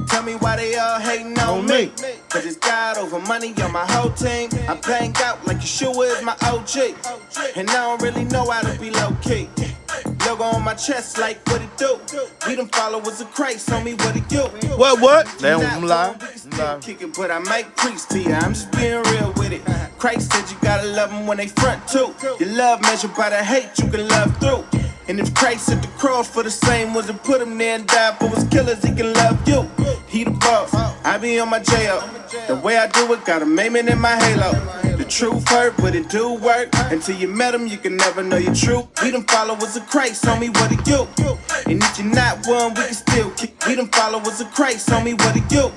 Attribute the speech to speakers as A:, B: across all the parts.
A: Tell me why they all hating on me. Cause it's God over money on my whole team. I bang out like Yeshua is my OG. And I don't really know how to be low key. Logo on my chest like what it do. We them followers of Christ, on me what it do.
B: What? They don't lie.
A: Kick it, but I might preach to you. I'm just being real with it. Christ said you gotta love them when they front too. Your love measured by the hate you can love through. And if Christ at the cross for the same was to put him there and die for his killers, he can love you. He the boss, I be on my J.O. The way I do it, got a maiming in my halo. The truth hurt, but it do work. Until you met him, you can never know your truth. We them followers of Christ, on me what it do. And if you're not one, we can still kick. We them followers of Christ, on me what it do.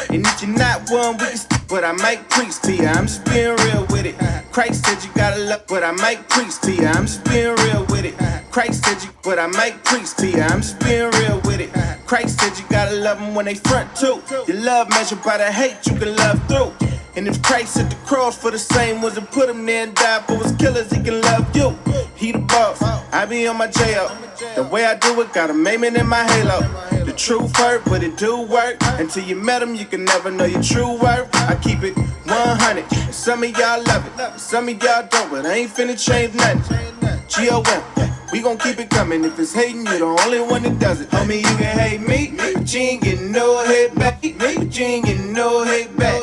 A: And if you're not one, we can still. But I might preach to you, I'm just being real with it. Christ said you gotta love, but I might preach to you, I'm just being real with it. Christ said you, but I might preach to you, I'm just being real with it. Christ said you gotta love them when they front too. Your love measured by the hate you can love through. And if Christ at the cross for the same was to put him there and die for his killers, he can love you. He the boss, I be on my J.O. The way I do it, got a maiming in my halo. The truth hurt, but it do work. Until you met him, you can never know your true worth. I keep it 100, and some of y'all love it, some of y'all don't, but I ain't finna change nothing. G.O.M. We gon' keep it coming. If it's hating, you the only one that does it. Homie, you can hate me, but you ain't getting no hate back. But you ain't getting no hate back.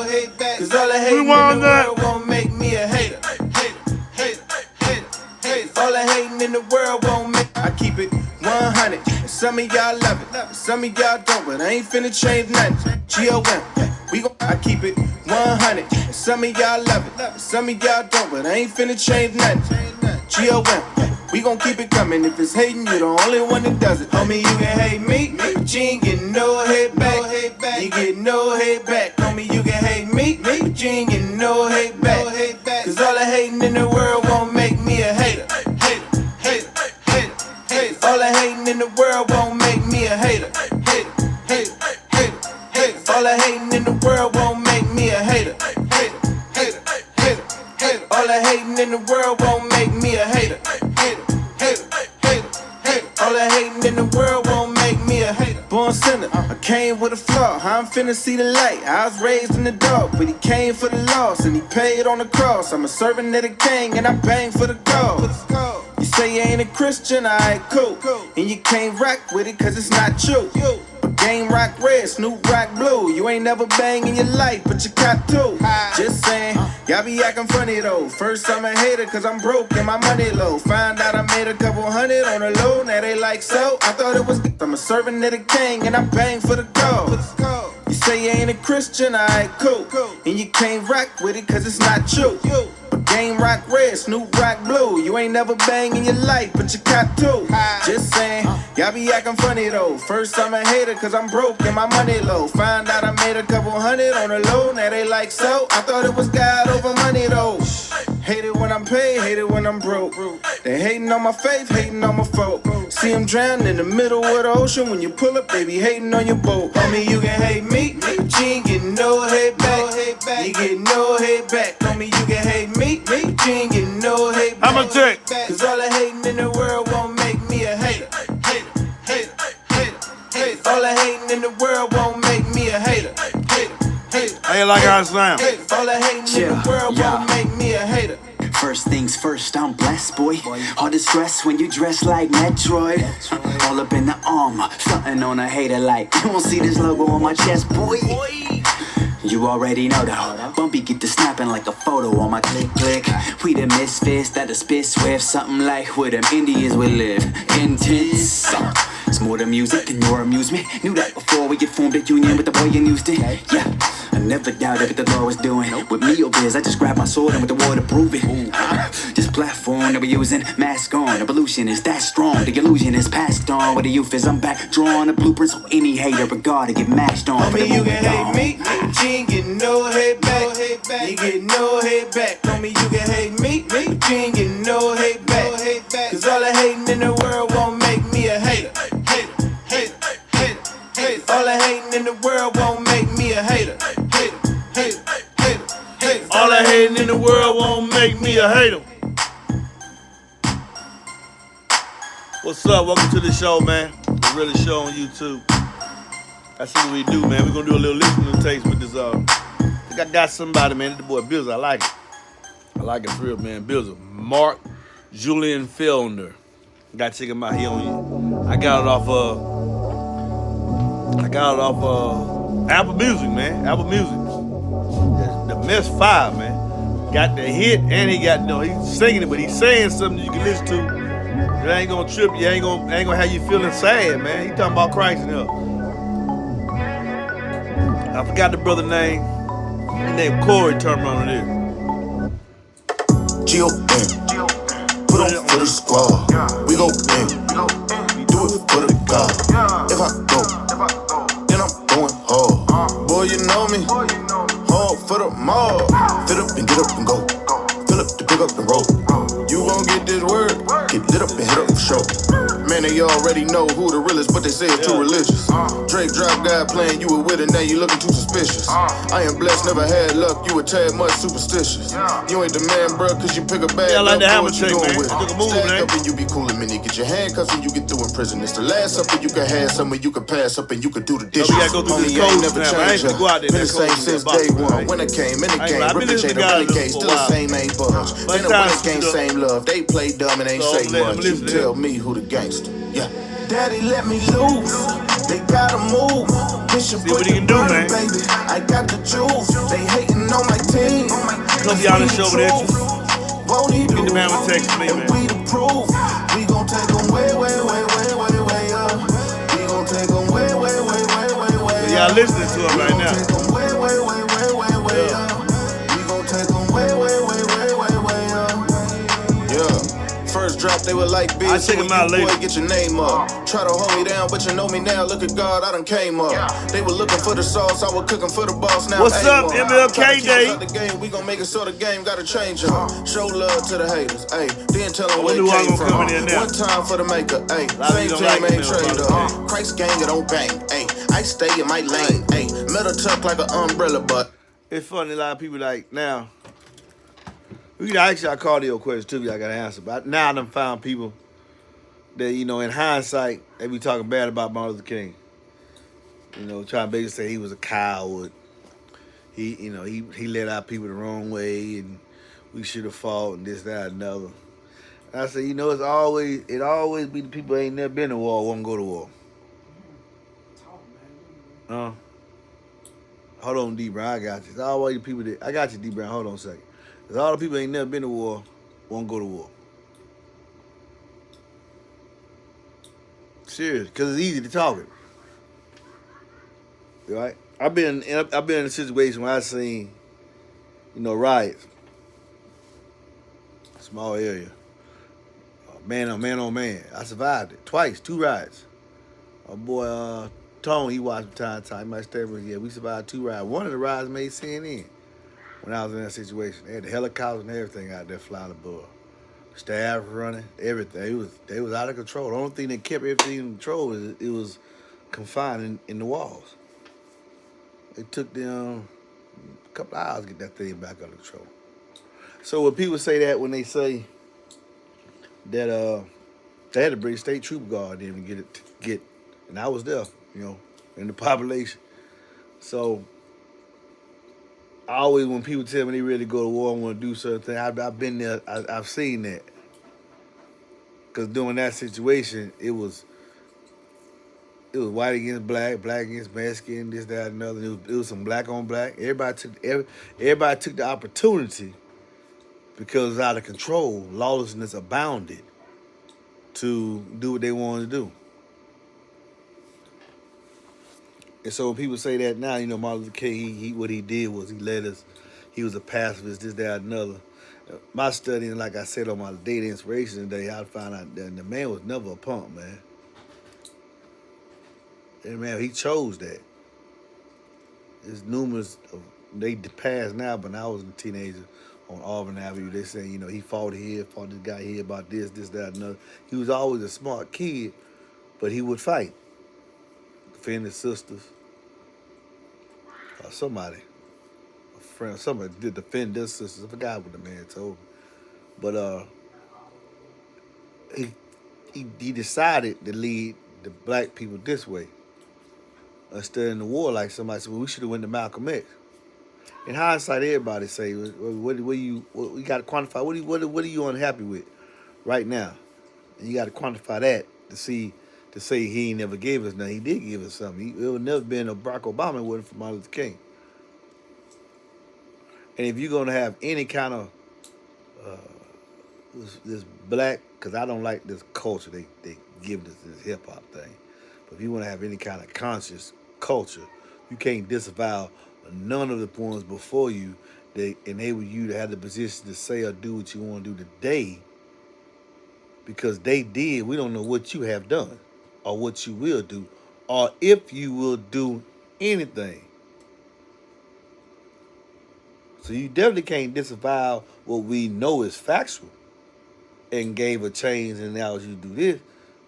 A: Cause all the hating in the world won't make me a hater. All the hating in the world won't make. I keep it 100. And some of y'all love it, some of y'all don't, but I ain't finna change nothing. G.O.M. I keep it 100. And some of y'all love it, some of y'all don't, but I ain't finna change nothing. G.O.M. We gon' keep it coming. If it's hating, you the only one that does it. Homie, you can hate me, but you ain't getting no hate back. You get no hate back. Homie, you can hate me, but you ain't getting no hate back. Cause all the hating in the world won't make me a hater. All the hating in the world won't make me a hater. All the hating in the world won't make me a hater. All the hating in the world won't make me a hater. All the hating in the world won't make me a hater. Born sinner, I came with a flaw. I'm finna see the light. I was raised in the dark, but he came for the loss and he paid on the cross. I'm a servant of the king and I bang for the cause. You say you ain't a Christian, alright, cool. And you can't rock with it cause it's not you. But Game Rock Red, Snoop Rock Blue. You ain't never bang in your life, but you got two. Just saying, y'all be acting funny though. First I'm a hater cause I'm broke and my money low. Find out I made a couple hundred on the low, now they like so. I thought it was I'm a servant of the king and I bang for the cause. You say you ain't a Christian, alright, cool. And you can't rock with it cause it's not you. But Game Rock Red, Snoop Rock Blue. You ain't never bang in your life, but you got two. Just saying, y'all be acting funny though. First I'm a hater cause I'm broke and my money low. Find out I made a couple hundred on the low, now they like so. I thought it was God over money though. Hate it when I'm paid, hate it when I'm broke. They hating on my faith, hating on my folk. See them drown in the middle of the ocean. When you pull up, they be hating on your boat. Homie, you can hate me, but you ain't getting no hate back. You get no hate back. Homie, you can hate me, but you ain't getting no hate back.
B: I'ma take.
A: Cause all the hating in the world won't make me a hater. All the hating in the world won't make me a hater.
B: I ain't like how it sound.
A: All the hating in the world won't make me a hater.
C: First things first, I'm blessed, boy. All the stress when you dress like Metroid. All up in the armor, something on a hater like. You won't see this logo on my chest, boy. You already know though. Bumpy get to snapping like a photo on my click. We the misfits that the spit swift. Something like where them Indians would live. Intense. It's more than music and your amusement. Knew that before we get formed a union with the boy in Houston. Yeah, I never doubted what the Lord was doing. With me or biz, I just grabbed my sword and with the war to prove it. This platform that we using, mask on. Evolution is that strong. The illusion is passed on. With the youth is I'm back drawing the blueprints. So any hater regard to get mashed on.
A: Homie, you can hate me, but you ain't getting no hate back. You get no hate back. Homie, you can hate me, but you ain't getting no hate back. Cause all the hating in the world won't make me a hater. All the hating in the world won't make me a hater.
B: All the hating in the world won't make me a hater. What's up? Welcome to the show, man. The Really Show on YouTube. That's what we do, man. We're gonna do a little listening taste with this. I think I got somebody, man. The boy Bizzle. I like it. I like it for real, man. Bizzle. Mark Julian Fellner. Got to check him out. He on you. I got it off Apple Music, man. Apple Music. The Mess 5, man. Got the hit and he got he's singing it, but he's saying something you can listen to. It ain't gonna trip you, ain't gonna have you feeling sad, man. He talking about Christ and hell. I forgot the brother name. His name Corey turned on it.
A: G.O.N. Put on for the squad. We go in. Do it for the God. If I go, then I'm going hard. Boy, you know me. Hard for the mob. Fill up and get up and go. Fill up to pick up and roll. You gon' get this word. Get lit up and hit up the show. Man, they already know who the realest, but they say it's too religious. Drake drop guy playing you were with it, now you looking too suspicious. I am blessed, never had luck, you a tad much superstitious. You ain't the man, bro, cause you pick a bad
B: like the hammer
A: what you
B: trick,
A: doing
B: man.
A: with
B: Took a move,
A: Stack
B: man.
A: up and you be coolin', man. You get your handcuffs and you get through in prison. It's the last something you can have, something you can pass up and you can do the dishes.
B: We gotta go through
A: Homie,
B: this
A: you ain't
B: cold
A: never
B: snap. I ain't
A: changed
B: finna go out there
A: Been
B: that
A: the same
B: cold
A: since
B: snap
A: day
B: box,
A: one.
B: man.
A: When it came in the
B: I ain't
A: game,
B: gonna lie, I've been
A: reputation
B: listening to guys
A: renegade,
B: for a
A: still the
B: while.
A: same ain't budge.
B: But
A: Then the
B: time
A: winners
B: switch
A: game,
B: it up.
A: same love. They play dumb and ain't
B: So
A: say
B: I'm
A: much. You
B: listening.
A: tell me who the gangster. Yeah. Daddy, let me loose. They gotta move. Bishop
B: See what he can do, man.
A: baby. I got the juice. They hating on my team.
B: Come y'all to show with interest.
A: Won't he do?
B: Get the man with text to me,
A: And
B: man.
A: we the proof. We gon' take them way, way, way, way, way, way up. We gon' take them way, way, way, way, way, way
B: So y'all
A: up.
B: listening to him right now.
A: Take them way, way, way, way, way, way up. We gon' take them way, way, way, way, way, way up. Yeah. First drop, they were like
B: I'll check
A: Bizzle.
B: him out later.
A: Boy, get your name up. Try to hold me down, but you know me now. Look at God, I done came up. They were looking for the sauce, I was cooking for the boss. Now
B: What's up,
A: I'm
B: MLK Day?
A: The game, we gon' make it so the game gotta change up. Show love to the haters, ayy. Then tell them where
B: wonder
A: it
B: who I'm
A: came
B: gonna come
A: from.
B: in there now.
A: One time for the maker, ayy.
B: lot of
A: Same
B: you
A: team
B: don't like
A: ain't
B: me,
A: trade
B: MLK.
A: up. Christ gang, it don't bang, ayy. I stay in my lane, ayy. Metal tuck like an umbrella, but
B: It's funny, a lot of people like now. Actually, I called your question too. I got to answer, but now I done found people that in hindsight they be talking bad about Martin Luther King. Trying to basically say he was a coward. He let our people the wrong way, and we should have fought and this, that, and another. And I say, it always be the people that ain't never been to war won't go to war. Hold on, D Brown, I got you. It's always the people that I got you, D Brown. Hold on a second. Cause all the people that ain't never been to war won't go to war. Serious, cause it's easy to talk it. Right? I've been in a situation where I seen, riots, small area, man on man. I survived it twice, 2 riots. My boy Tone, he watched time to time. He might stay with me. Yeah, we survived 2 riots. One of the riots made CNN when I was in that situation. They had the helicopters and everything out there flying above. Staff running, everything. They was out of control. The only thing that kept everything in control was it was confined in the walls. It took them a couple hours to get that thing back under control. So when people say that, when they say that they had to bring state troop guard in to get, and I was there, in the population. So I always, when people tell me they ready to go to war and want to do certain things, I've been there. I've seen that. Because during that situation, it was white against black, black against Mexican, this, that, and another. It was some black on black. Everybody took the opportunity because it was out of control. Lawlessness abounded to do what they wanted to do. And so when people say that now, Martin Luther King, he what he did was he led us. He was a pacifist, this, that, and another. My studying, like I said on my data inspiration today, I found out that the man was never a punk, man. And man, he chose that. There's numerous, they passed now, but when I was a teenager on Auburn Avenue, they say, he fought here, fought this guy here about this, that, and another. He was always a smart kid, but he would fight. Defend his sisters. A friend, somebody did defend their sisters. I forgot what the man told me. But he decided to lead the black people this way. Instead in the war, like somebody said, well, we should have went to Malcolm X. In hindsight, everybody say, what you got to quantify? What are you unhappy with right now? And you got to quantify that to say he ain't never gave us nothing. He did give us something. It would never been a Barack Obama wasn't for Martin Luther King. And if you're gonna have any kind of this black, because I don't like this culture they give this hip hop thing. But if you want to have any kind of conscious culture, you can't disavow none of the ones before you that enable you to have the position to say or do what you want to do today. Because they did, we don't know what you have done or what you will do or if you will do anything. So you definitely can't disavow what we know is factual and gave a change and now you do this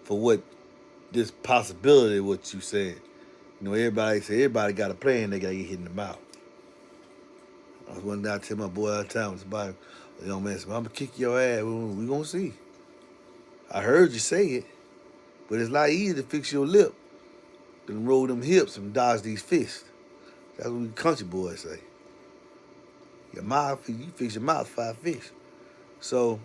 B: for what this possibility of what you said. You know, everybody got a plan, they got to get hit in the mouth. I was one day I tell my boy all the time, it's about, young man, I'm going to kick your ass, we going to see. I heard you say it, but it's a lot easier to fix your lip than roll them hips and dodge these fists. That's what we country boys say. Your mouth, you fix your mouth, 5 fish. So,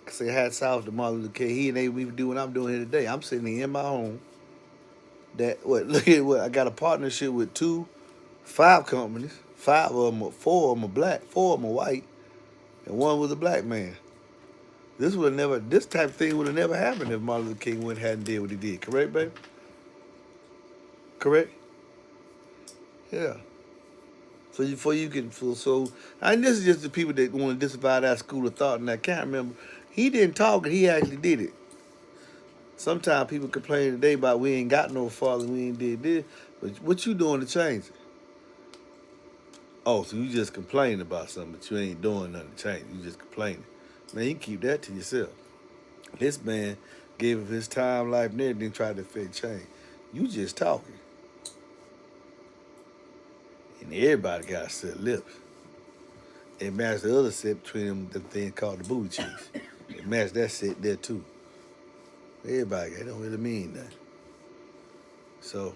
B: I say hats off to Martin Luther King. He enabled me to do what I'm doing here today. I'm sitting here in my home. Look at what, I got a partnership with 5 companies. 4 of them are black, 4 of them are white, and 1 was a black man. This type of thing would have never happened if Martin Luther King hadn't did what he did. Correct, baby? Correct? Yeah. So and this is just the people that want to disavow that school of thought, and I can't remember. He didn't talk, he actually did it. Sometimes people complain today about we ain't got no father, we ain't did this, but what you doing to change it? Oh, so you just complaining about something, but you ain't doing nothing to change it. You just complaining. Man, you can keep that to yourself. This man gave of his time, life, and everything, tried to affect change. You just talking. And everybody got to set lips. It matched the other set between them, the thing called the booty cheeks. It matched that set there too. Everybody, it don't really mean nothing. So,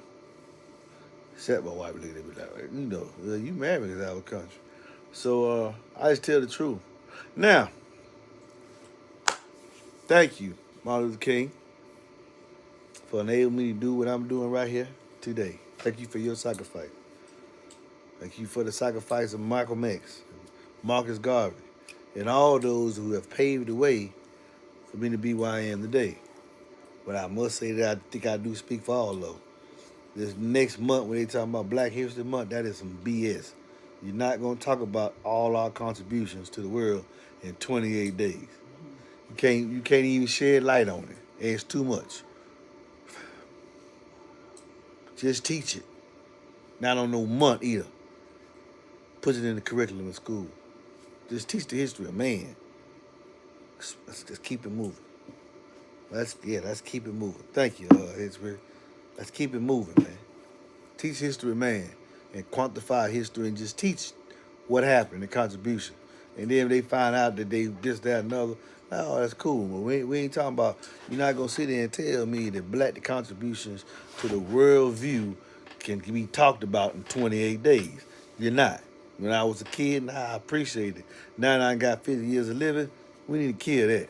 B: except my wife looked at me like, you know, you married me because I was country. So, I just tell the truth. Now, thank you, Martin Luther King, for enabling me to do what I'm doing right here today. Thank you for your sacrifice. Thank you for the sacrifice of Malcolm X, Marcus Garvey, and all those who have paved the way for me to be where I am today. But I must say that I think I do speak for all of them. This next month, when they talking about Black History Month, that is some BS. You're not going to talk about all our contributions to the world in 28 days. You can't even shed light on it. It's too much. Just teach it. Not on no month either. Put it in the curriculum in school. Just teach the history of man. Let's just keep it moving. Let's keep it moving. Thank you, let's keep it moving, man. Teach history of man and quantify history and just teach what happened, the contribution. And then if they find out that they this, that, another, oh, that's cool. But we ain't talking about, you're not going to sit there and tell me that black contributions to the world view can be talked about in 28 days. You're not. When I was a kid, I appreciate it. Now that I got 50 years of living, we need to kill that.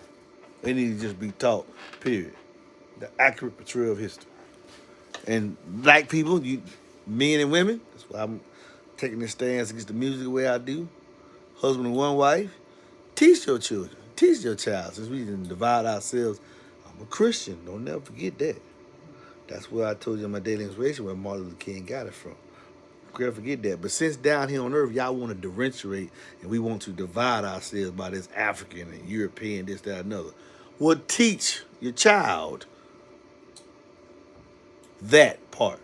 B: They need to just be taught, period. The accurate portrayal of history. And black people, men and women, that's why I'm taking this stance against the music the way I do. Husband and one wife, teach your children, teach your child. Since we didn't divide ourselves, I'm a Christian, don't never forget that. That's where I told you in my daily inspiration where Martin Luther King got it from. Never forget that. But since down here on earth, y'all want to differentiate and we want to divide ourselves by this African and European, this, that, another. Well, teach your child that part.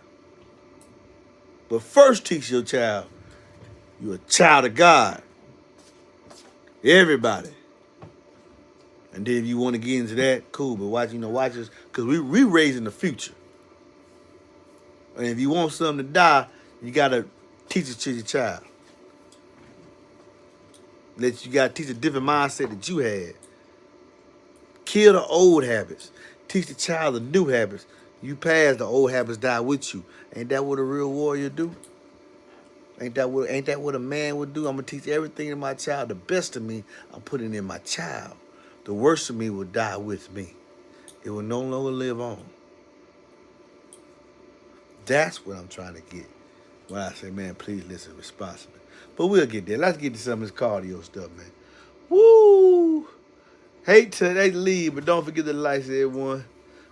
B: But first teach your child you're a child of God. Everybody. And then if you want to get into that, cool. But watch us, because we raising the future. And if you want something to die, you got to teach it to your child. You got to teach a different mindset that you had. Kill the old habits. Teach the child the new habits. You pass, the old habits die with you. Ain't that what a real warrior do? Ain't that what a man would do? I'm gonna teach everything to my child. The best of me, I'm putting in my child. The worst of me will die with me. It will no longer live on. That's what I'm trying to get when I say, man, please listen responsibly. But we'll get there. Let's get to some of this cardio stuff, man. Woo! Hate to leave, but don't forget the lights, everyone.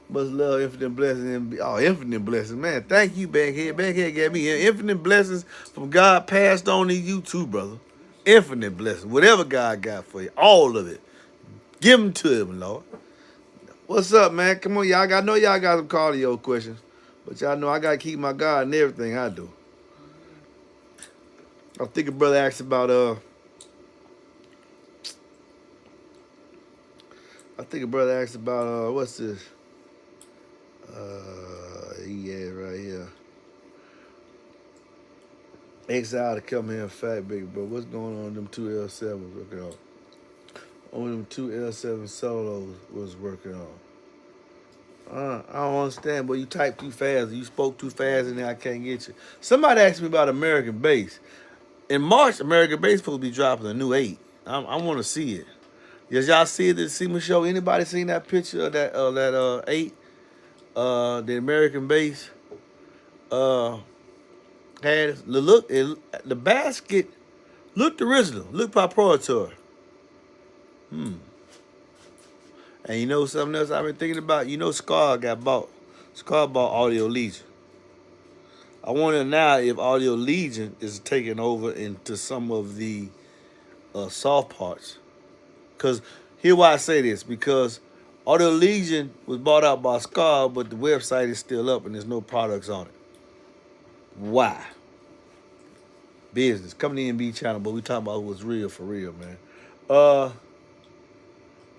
B: Much love, infinite blessings. Infinite blessings, man. Thank you, Bankhead. Bankhead gave me infinite blessings from God passed on to you too, brother. Infinite blessings. Whatever God got for you, all of it. Give them to him, Lord. What's up, man? Come on, y'all. I know y'all got some cardio questions, but y'all know I got to keep my God in everything I do. I think a brother asked about, what's this? Yeah, right here. Exile to come here and fat big, bro. What's going on with them two L7s working on? On them two L7 solos was working on. I don't understand, but you type too fast. You spoke too fast, and then I can't get you. Somebody asked me about American Bass. In March, American Bass supposed to be dropping a new 8. I want to see it. Yes, y'all see it at the SEMA show? Anybody seen that picture of that 8? The American Bass had the basket looked original, looked proprietary. And you know something else I've been thinking about? You know Scar bought Audio Legion. I wonder now if Audio Legion is taking over into some of the soft parts. Because here why I say this, because Audio Legion was bought out by Scar, but the website is still up and there's no products on it. Why? Business. Come to the MB channel, but we talking about what's real for real, man.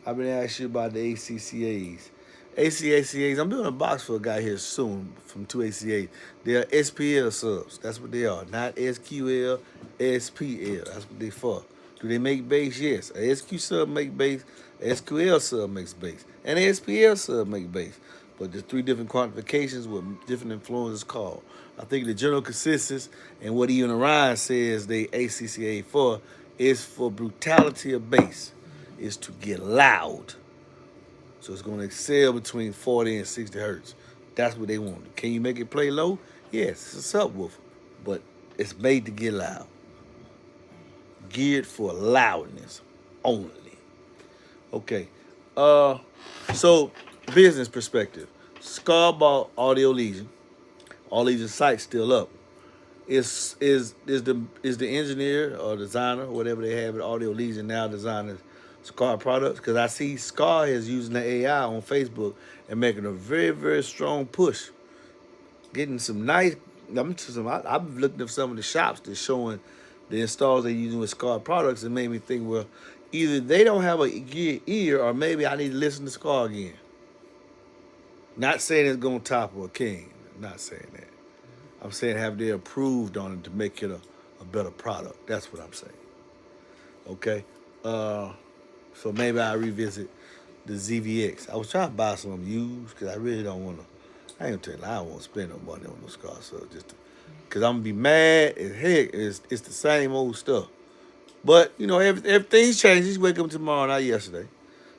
B: I've been asking you about the ACCAs. ACCAs, I'm doing a box for a guy here soon from 2ACAs. They are SPL subs. That's what they are. Not SQL, SPL. That's what they for. Do they make bass? Yes. A SQ sub make bass. A SQL sub makes bass. And a SPL sub make bass. But there's 3 different quantifications with different influences called. I think the general consensus and what even Orion says they ACCA for is for brutality of bass. Is to get loud. So it's going to excel between 40 and 60 hertz. That's what they want. Can you make it play low? Yes, it's a subwoofer. But it's made to get loud. Geared for loudness only. Okay. So business perspective. Scar bought Audio Legion. Audio Legion site's still up. Is the engineer or designer, or whatever they have at Audio Legion now designing Scar products? Because I see Scar is using the AI on Facebook and making a very, very strong push. Getting some nice, I've looked at some of the shops that's showing the installs they're using with Scar products and made me think, well, either they don't have a good ear or maybe I need to listen to Scar again. Not saying it's going to topple a king. Not saying that. I'm saying have they approved on it to make it a better product. That's what I'm saying. Okay? So maybe I revisit the ZVX. I was trying to buy some used because I really don't want to. I ain't gonna tell you, I don't want to spend no money on those cars. So just because I'm gonna be mad as heck. It's the same old stuff. But you know, everything's changed. Just wake up tomorrow, not yesterday.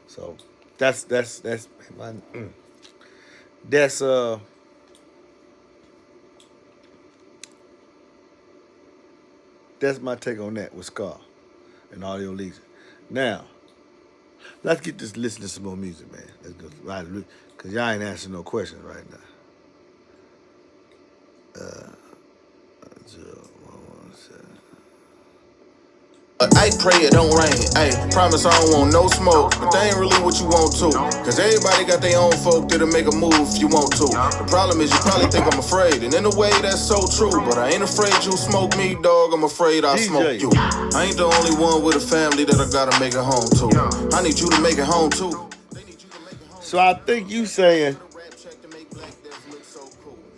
B: So that's my take on that with Scar and Audio Legion. Now, let's get this, listen to some more music, man. Let's go right, because y'all ain't answering no questions right now.
A: I pray it don't rain. Ay, promise I don't want no smoke, but they ain't really what you want to. Cause everybody got their own folk that'll make a move if you want to. The problem is you probably think I'm afraid, and in a way that's so true. But I ain't afraid you'll smoke me, dog. I'm afraid I'll smoke you. I ain't the only one with a family that I gotta make it home to. I need you to make it home too.
B: So I think you saying,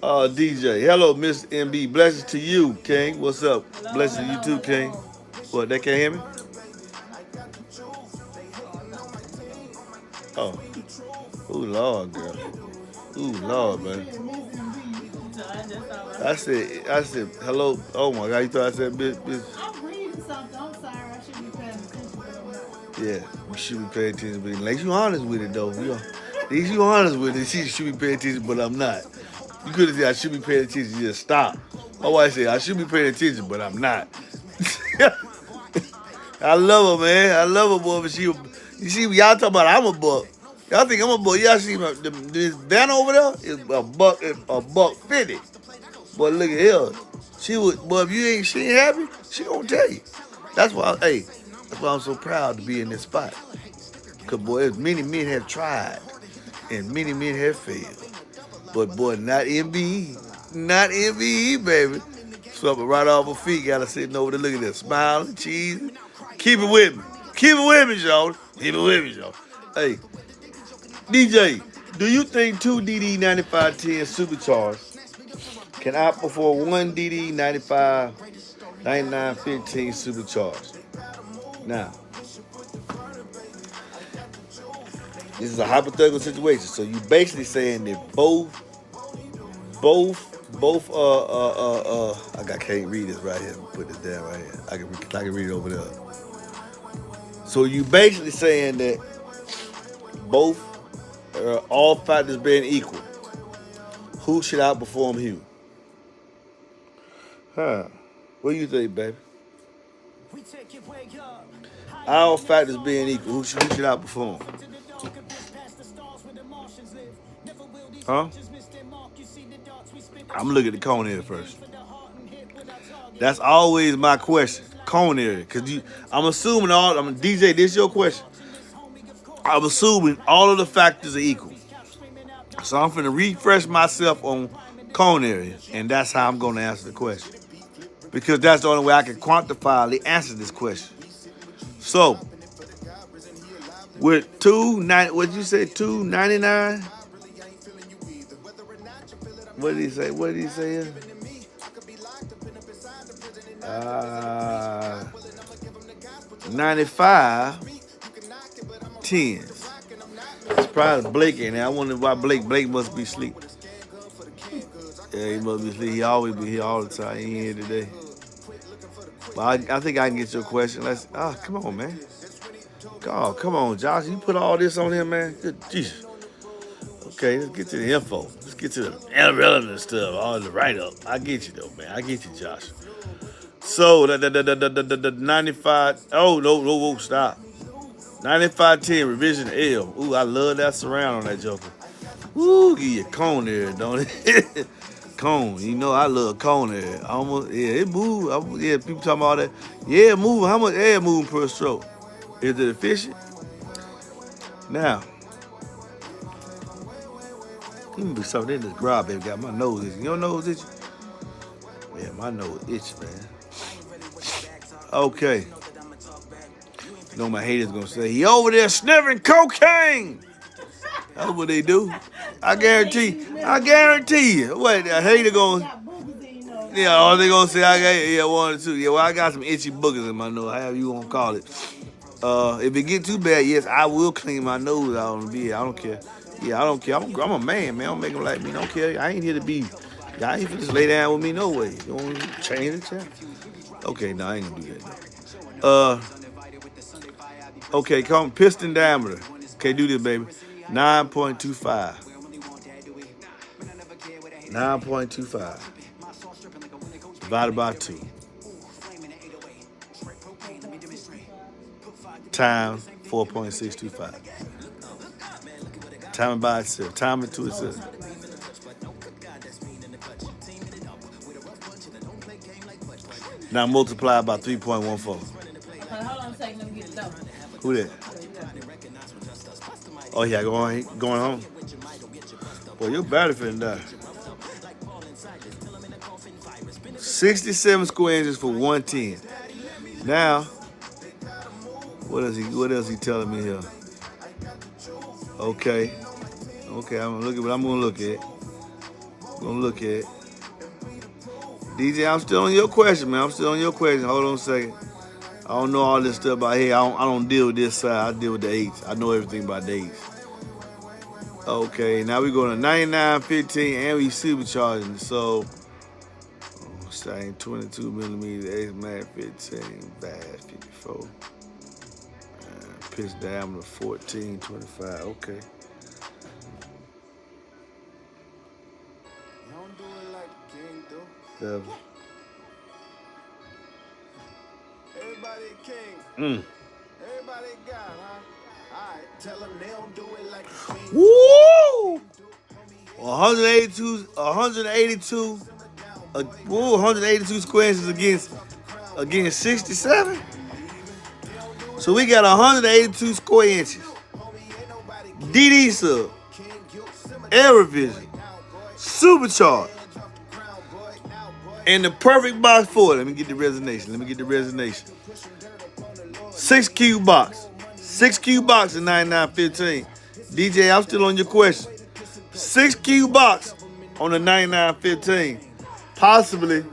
B: DJ, hello, Miss MB. Blessings to you, King. What's up? Blessings to you too, King. What, they can't hear me? Oh. Ooh, Lord, girl. Ooh, Lord, man. I said, hello. Oh my God, you thought I said, bitch.
D: I'm reading something. I'm sorry. I should be paying attention, but I'm not.
B: Yeah, you should be paying attention, but at least you honest with it, though. At least you honest with it. She should be paying attention, but I'm not. You could have said I should be paying attention. Just stop. My wife said I should be paying attention, but I'm not. I love her, man. I love her, boy. But you see, y'all talking about I'm a buck. Y'all think I'm a buck? Y'all see this banner over there? It's a buck 50. Boy, look at her. Boy, if she ain't happy, she gonna tell you. That's why I'm so proud to be in this spot. Cause boy, many men have tried, and many men have failed. But boy, not MBE, baby. Something right off her feet, got her sitting over there looking at her, smiling, cheesing. Keep it with me, y'all. Keep it with me, y'all. Hey, DJ, do you think two DD 9510 supercharged can outperform one DD 9915 supercharged? Now, this is a hypothetical situation. So you basically saying that both I can't read this right here. Put this down right here. I can read it over there. So you basically saying that both all factors being equal, who should outperform who? Huh? What do you think, baby? All factors being equal, who should outperform? Huh? I'm looking at the cone area first. That's always my question. Cone area. Because I'm assuming DJ, this is your question. I'm assuming all of the factors are equal. So I'm finna refresh myself on cone area. And that's how I'm gonna answer the question. Because that's the only way I can quantifiably answer this question. So, with what'd you say, 299? What did he say? Here? 95 tens. Surprised Blake in there. I wonder why Blake must be asleep. Yeah, he must be asleep. He always be here all the time. He ain't here today. But I think I can get your question. Come on, man. God, come on, Josh. You put all this on him, man. Good Jesus. Okay, let's get to the info. Let's get to the irrelevant stuff. All the write-up. I get you, though, man. I get you, Josh. So, the 95... Oh, no, stop. 9510 revision L. Ooh, I love that surround on that joker. Ooh, give you a cone there, don't it? Cone. You know I love cone there. Almost, yeah, it move. People talking about that. Yeah, moving. How much air moving per stroke? Is it efficient? Now, let me be something in this grab, baby. Got my nose itching. Your nose itching? Yeah, my nose itching, man. Okay. You know my haters gonna say, he over there sniffing cocaine. That's what they do. I guarantee you. What, a hater gonna... Yeah, all they gonna say, one or two. Yeah, well, I got some itchy boogers in my nose, however you wanna call it. If it get too bad, yes, I will clean my nose out on the bed. I don't care. Yeah, I don't care. I'm a man, man. Don't make them like me. Don't care. I ain't here to be... Y'all ain't finna just lay down with me no way. You want to change the channel? Okay, no, I ain't gonna do that. Okay, come piston diameter. Okay, do this, baby. 9.25. 9.25. Divided by 2. Times 4.625. Time it by itself. Time it to itself. Now multiply by 3.14.
D: Hold on a second, let me get it done.
B: Who that? Oh yeah, going home. Boy, your battery finna die. 67 square inches for 110. Now, what else he telling me here? Okay, I'm gonna look at what I'm gonna look at. DJ, I'm still on your question, man. Hold on a second. I don't know all this stuff about here. I don't deal with this side. I deal with the eights. I know everything about the eights. Okay, now we going to 9915 and we supercharging it. So, same 22 millimeter, Ace Max 15, Bass 54. Pitch diameter 14, 25. Okay.
A: You don't do it like the king do.
B: Devil.
A: Everybody a king.
B: Mm.
A: Everybody a god, huh? Alright, tell them they don't do it like the king.
B: Woo! 182, 182 square inches against 67. So we got 182 square inches. DD sub, air revision, supercharged, and the perfect box for it. Let me get the resonation. 6 cube box. 6 cube box in 9915. DJ, I'm still on your question. 6 cube box on the 9915. Possibly.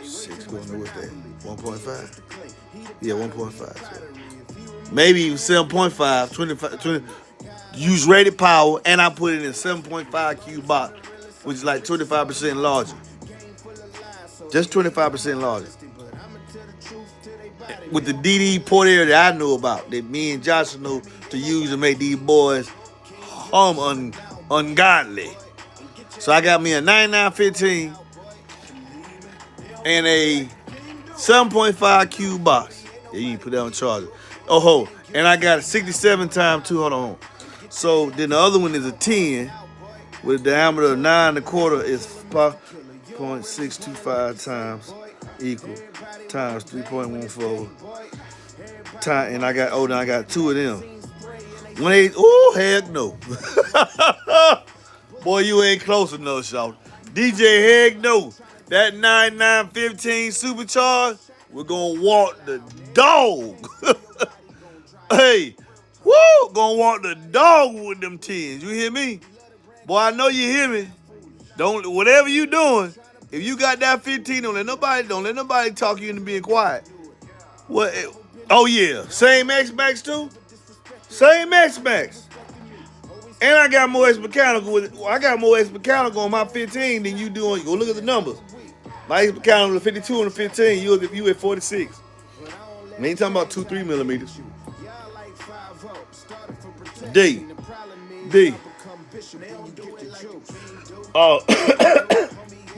B: 6 going to what's that? 1.5? Yeah, 1.5. So. Maybe even 7.5, 20. Use rated power, and I put it in a 7.5 cube box, which is like 25% larger. Just 25% larger. With the DD port area that I know about, that me and Joshua know to use to make these boys ungodly. So I got me a 9915 and a 7.5 cube box. Yeah, you can put that on charger. Oh ho, and I got a 67 times 2. Hold on. So then the other one is a 10 with a diameter of 9 1/4 is 0.625 times equal times 3.14 time, and I got 2 of them. 1/8. Oh heck no. Boy, you ain't close enough, shout. DJ, heck no. That 9915 supercharged, we're gonna walk the dog. Hey, woo, gonna walk the dog with them 10s. You hear me? Boy, I know you hear me. Don't, whatever you doing, if you got that 15, don't let nobody talk you into being quiet. What? Oh yeah, same X-Max too? Same X-Max. And I got more X-Mechanical on my 15 than you do on. Go look at the numbers. My X-Mechanical is 52 on the 15. You at 46. We ain't talking about 2-3 millimeters. D. Oh,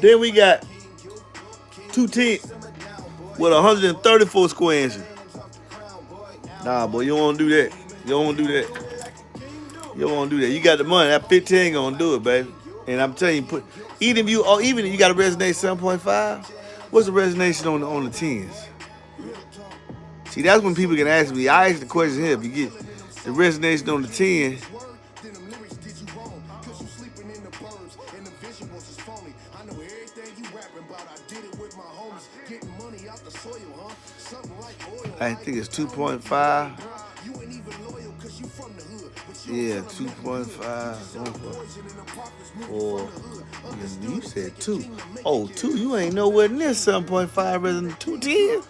B: then we got 210 with 134 square inches. Nah, boy, you don't want to do that. You don't want to do that. You got the money. That 15 ain't gonna do it, baby. And I'm telling you, even if you got a resonate 7.5, what's the resonation on the 10s? See, that's when people can ask me. I ask the question here. If you get the resonation on the 10, I think it's 2.5. Yeah, 2.5. 4. You said 2. Oh, 2. You ain't nowhere near 7.5 resonant 210.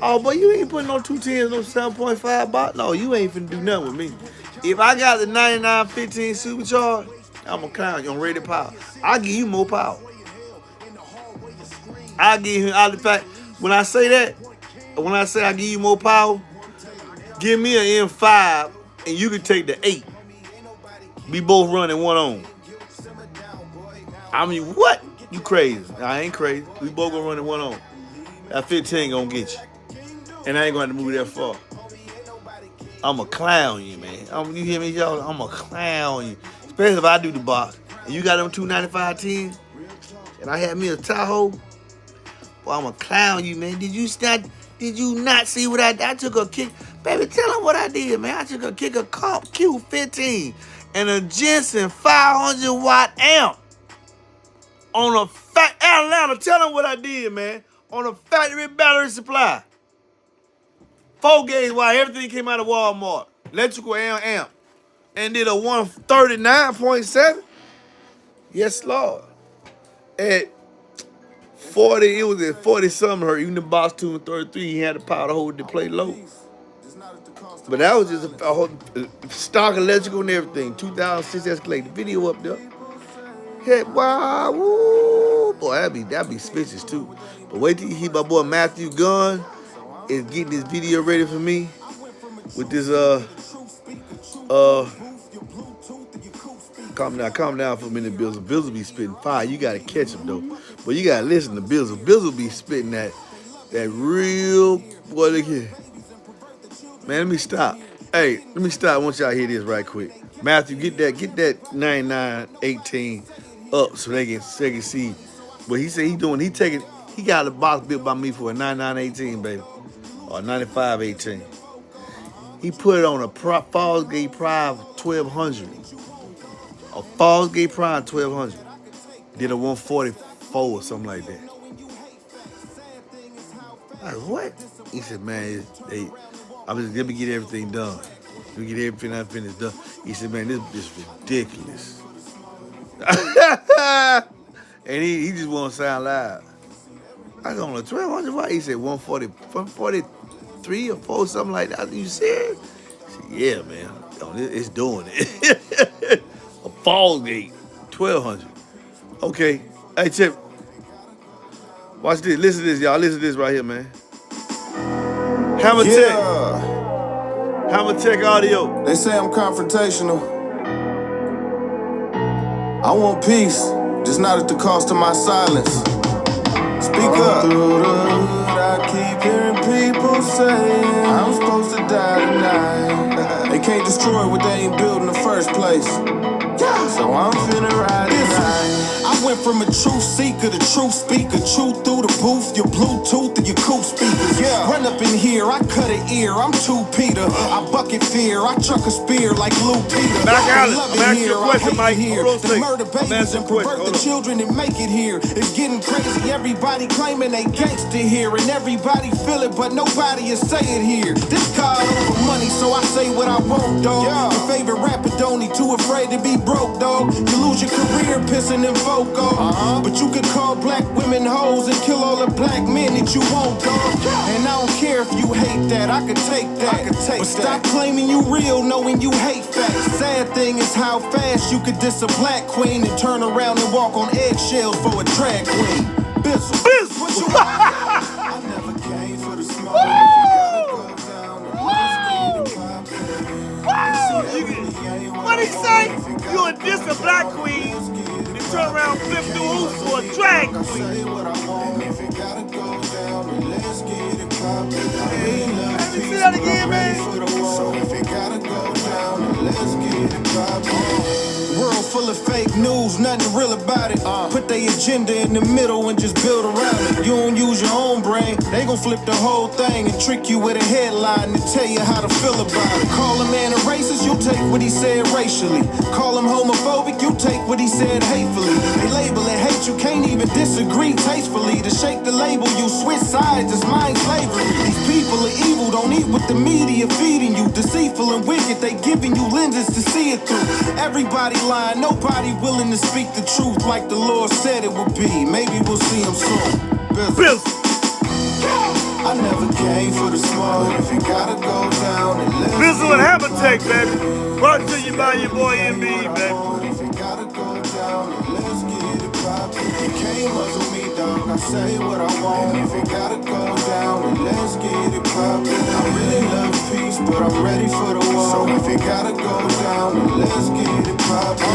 B: Oh, but you ain't putting no 210s, no 7.5 box. No, you ain't finna do nothing with me. If I got the 9915 supercharged, I'm gonna clown you on rated power. I'll give you more power. I'll give you, in fact, when I say I give you more power, give me an M5 and you can take the 8. We both running one on. I mean, what? You crazy. I ain't crazy. We both gonna run it one on. That 15 gonna get you. And I ain't gonna have to move that far. I'ma clown you, man. You hear me, y'all? I'ma clown you. Especially if I do the box. And you got them 295 10s, and I had me a Tahoe. Boy, I'ma clown you, man. Did you not see what I took a kick? Baby, tell them what I did, man. I took a kick, a Comp Q15 and a Jensen 500 watt amp on a Atlanta. Tell them what I did, man. On a factory battery supply. 4 gauge wire, everything came out of Walmart. Electrical amp. And did a 139.7. Yes, Lord. At 40, it was at 40 something hurt. Even the box 2 and 33, he had the power to hold the play low. But that was just a whole stock electrical and everything. 2006 Escalade. The video up there. Heck, wow, woo. Boy, that'd be suspicious too. But wait till you hear my boy Matthew Gunn is getting this video ready for me with this calm down for a minute, Bizzle. Bizzle be spitting fire. You gotta catch him though. But you gotta listen to Bizzle. Bizzle be spitting that real boy. Look here. Man, let me stop. Hey, let me stop. I want y'all to hear this right quick. Matthew, get that 9918 up so they can see what he said he doing. He got a box built by me for a 9918, baby. Or 9518. He put it on a Falls Gate Prime 1200. A Falls Gate Prime 1200. Did a 144 or something like that. I was, what? He said, man, let me get everything done. Let me get everything I finished done. He said, man, this is ridiculous. And he just want to sound loud. I was on a 1200, why? He said 143 or 4, something like that. You serious? I said, yeah, man. It's doing it. A Falls Gate, 1200. Okay. Hey, Chip. Watch this. Listen to this, y'all. Listen to this right here, man. Hammer Tech. Hammer Tech Audio.
A: They say I'm confrontational. I want peace, just not at the cost of my silence. Speak up. Through the hood, I keep hearing people say I'm supposed to die tonight. They can't destroy what they ain't built in the first place. So I'm finna ride tonight. I went from a truth seeker to truth speaker. Truth through the booth, your Bluetooth and your coupe speakers. Run up in here, I cut an ear. I'm 2 Peter. I bucket fear, I chuck a spear like Lou Peter.
B: Back out.
A: I'm
B: asking you a question, Mike.
A: They murder babies and pervert the children and make it here. It's getting crazy. Everybody claiming they gangster here, and everybody feel it, but nobody is saying here. This call over money, so I say what I want, dog. Your favorite rapper don't need too afraid to be broke, dog. You lose your career pissing in Foco. But you can call black women hoes and kill all the black men that you want, dog. And I don't care if you hate that, I could take that. But stop claiming you real, knowing you hate facts. Sad thing is how fast you could diss a black queen and turn around and walk on eggshells for a drag queen. Bizzle. What you want? I never came for the smoke.
B: What he say? You a diss a black queen and turn around flip through hoops for a drag queen. Let me see that again, man. So if it gotta go down, then let's get it poppin'.
A: World full of fake news, nothing real about it. Put their agenda in the middle and just build around it. You don't use your own brain, they gon' flip the whole thing and trick you with a headline and tell you how to feel about it. Call a man a racist, you'll take what he said racially. Call him homophobic, you'll take what he said hatefully. They label it hate, you can't even disagree tastefully. To shake the label, you switch sides, it's mind slavery. These people are evil, don't eat what the media feeding you. Deceitful and wicked, they giving you lenses to see it through. Everybody lying, nobody willing to speak the truth like the Lord said it would be. Maybe we'll see him soon. Bizzle. I never came for the smoke. If you gotta go down, then let's
B: Bizzle and Hammer Tech, baby. Brought to you by your boy MB, baby.
A: If you gotta go down, then let's get it poppin'. You can't muzzle me, dog. I say what I want. If you gotta go down, then let's get it poppin'. I really love peace, but I'm ready for the war. So if you gotta go down, then let's get it poppin'.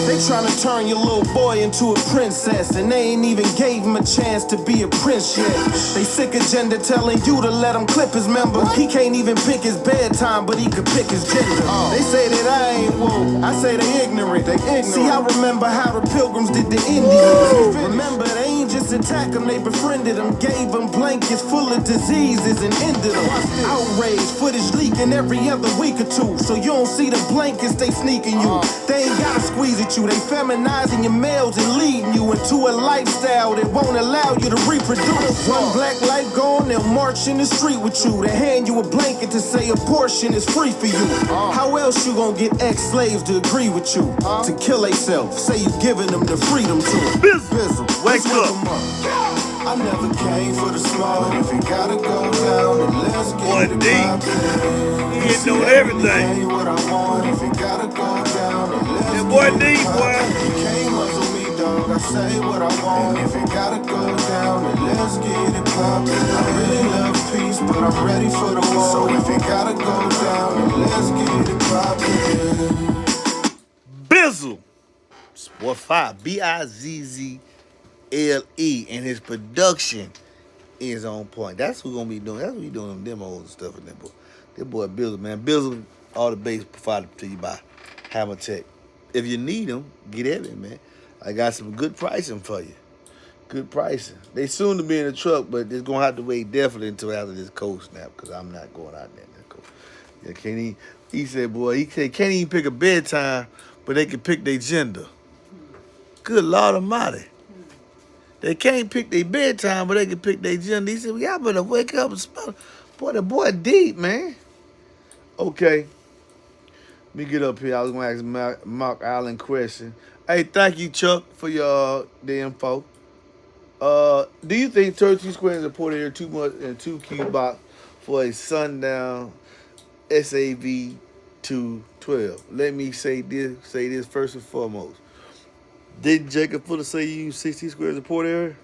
A: They tryna turn your little boy into a princess, and they ain't even gave him a chance to be a prince yet. They sick agenda telling you to let him clip his member. He can't even pick his bedtime, but he could pick his gender. They say that I ain't woke, I say they ignorant. See, I remember how the pilgrims did the Indians. Remember, they ain't just attack them, they befriended them. Gave them blankets full of diseases and ended them. Outrage, footage leaking every other week or two. So you don't see the blankets, they sneaking you. They ain't gotta squeeze at you, they feminizing your males and leading you into a lifestyle that won't allow you to reproduce. One black life gone, they'll march in the street with you. They hand you a blanket to say abortion is free for you. How else you gonna get ex-slaves to agree with you? To kill theyself, say you giving them the freedom to.
B: Bizzle, wake up.
A: I never came for the smoke. If it gotta go down, then let's
B: Boy,
A: get it
B: deep.
A: poppin'.
B: He ain't doing everything.
A: What I want. If it gotta go down, then let's
B: That boy
A: get it
B: deep, boy.
A: poppin'. You can't muzzle me, dog. I say what I want. If it gotta go down, then let's get it poppin'. I really love peace, but I'm ready for the war. So if it gotta go down, then let's get it poppin'.
B: Bizzle. Boy, 5. Bizzle. And his production is on point. That's who gonna be doing. That's who he doing them demos and stuff in that boy. That boy Bizzle, man. Bizzle, all the bass provided to you by Hammer Tech. If you need them, get at me, man. I got some good pricing for you. Good pricing. They soon to be in the truck, but it's gonna have to wait definitely until after this cold snap, because I'm not going out there in that cold. Yeah, can't even, he said, boy, he said can't even pick a bedtime, but they can pick their gender. Good Lord Almighty. They can't pick their bedtime, but they can pick their gender. He said, well, y'all better wake up and smell. Boy, the boy deep, man. Okay. Let me get up here. I was going to ask Mark Allen a question. Hey, thank you, Chuck, for your the info. Do you think 13 squares of Port Air too much and too cube box for a sundown SAV 212? Let me say this first and foremost. Did Jacob Fuller say you use 16 squares of Port Area?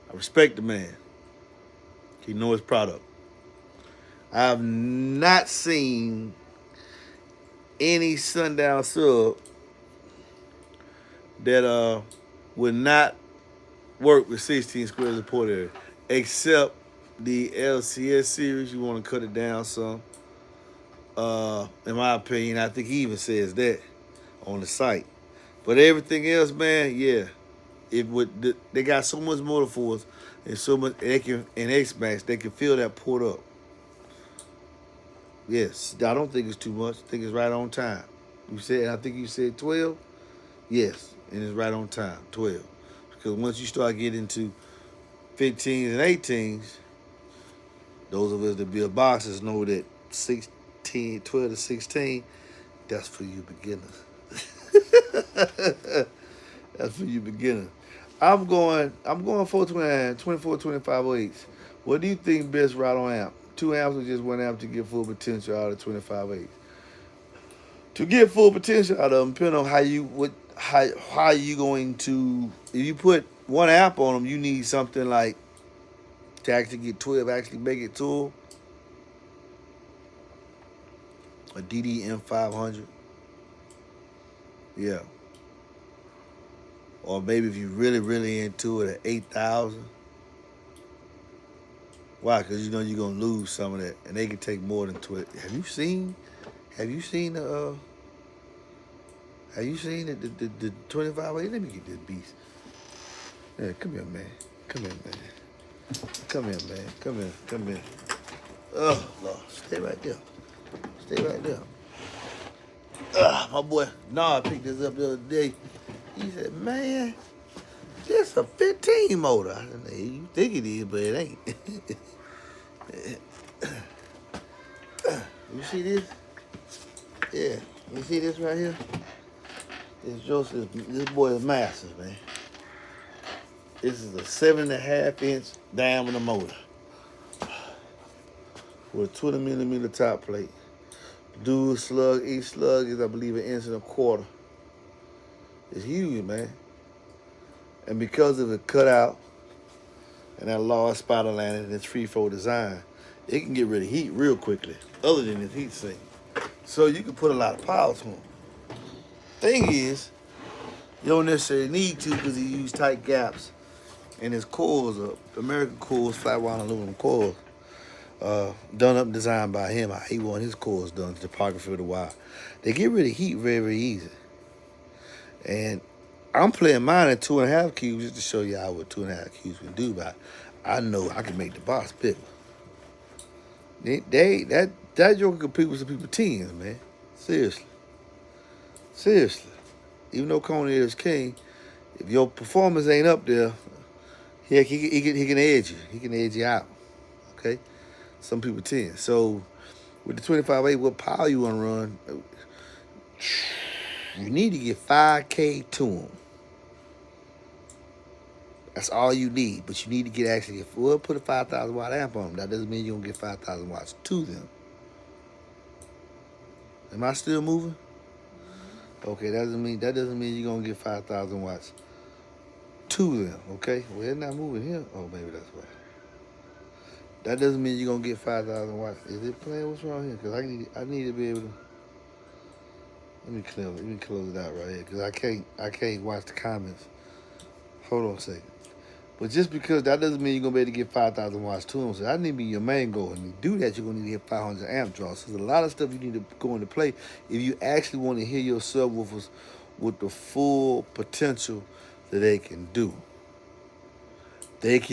B: I respect the man. He knows his product. I have not seen any sundown sub that would not work with 16 squares of Port Area, except the LCS series. You want to cut it down some. In my opinion, I think he even says that on the site. But everything else, man, yeah, they got so much motor force and so much in X-Max, they can fill that port up. Yes, I don't think it's too much. I think it's right on time. I think you said 12? Yes, and it's right on time, 12. Because once you start getting into 15s and 18s, those of us that build boxes know that 12 to 16, that's for you beginners. That's for you beginners. I'm going 429, 24, 25 weights. What do you think best route on amp? 2 amps or just 1 amp to get full potential out of 25 weights? To get full potential out of them, depending on how you going to, if you put 1 amp on them, you need something like to actually get 12, actually make it to a DD M500. Yeah. Or maybe if you're really, really into it, at 8,000. Why? Because you know you're going to lose some of that. And they can take more than 12. Have you seen the 25 weight? Let me get this beast. Yeah, come here, man. Come here, man. Come here. Oh, Lord. Stay right there. My boy Nard picked this up the other day. He said, man, this a 15 motor. I said, hey, you think it is, but it ain't. You see this? Yeah. You see this right here? This boy is massive, man. This is a 7.5-inch diameter motor with a 20 millimeter top plate. Dual slug, each slug is, I believe, 1.25 inches. It's huge, man. And because of the cutout and that large spider line and its free-flow design, it can get rid of heat real quickly, other than its heat sink. So you can put a lot of power to them. Thing is, you don't necessarily need to because he used tight gaps. And his coils are American coils, flat wound aluminum coils. Done up and designed by him. He wanted his coils done, topography of the wire. They get rid of heat very, very easy. And I'm playing mine at 2.5 cubes just to show y'all what 2.5 cubes can do. But I know I can make the box bigger. That joker can compete with some people 10s, man. Seriously. Even though Coney is king, if your performance ain't up there, he can edge you. He can edge you out. Okay? Some people 10. So with the 25-8, what power you want to run, you need to get 5K to them. That's all you need. But you need to get actually, we'll put a 5,000 watt amp on them. That doesn't mean you're going to get 5,000 watts to them. Am I still moving? Okay, that doesn't mean you're going to get 5,000 watts to them, okay? Well, it's not moving here. Oh, maybe that's why. That doesn't mean you're going to get 5,000 watts. Is it playing? What's wrong here? Because I need to be able to, let me close it out right here because I can't watch the comments. Hold on a second. But just because that doesn't mean you're going to be able to get 5,000 watts to them. So that need to be your main goal. And to do that, you're going to need to hit 500 amp draws. So there's a lot of stuff you need to go into play if you actually want to hear your subwoofers with the full potential that they can do. It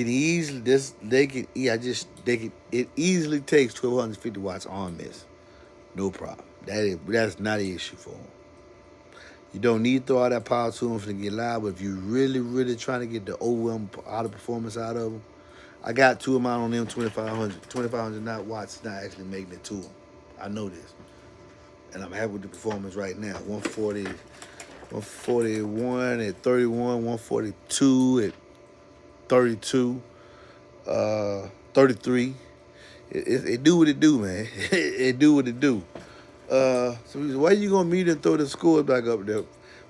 B: easily takes 1,250 watts on this. No problem. That's not an issue for them. You don't need to throw all that power to them to get loud, but if you're really, really trying to get the overwhelming out of performance out of them, I got two of mine on them 2,500. 2,500 watts is not actually making it to them. I know this. And I'm happy with the performance right now. 141 at 31, 142 at 32, 33. It do what it do, man. It do what it do. So why you gonna meet and throw the scores back up there?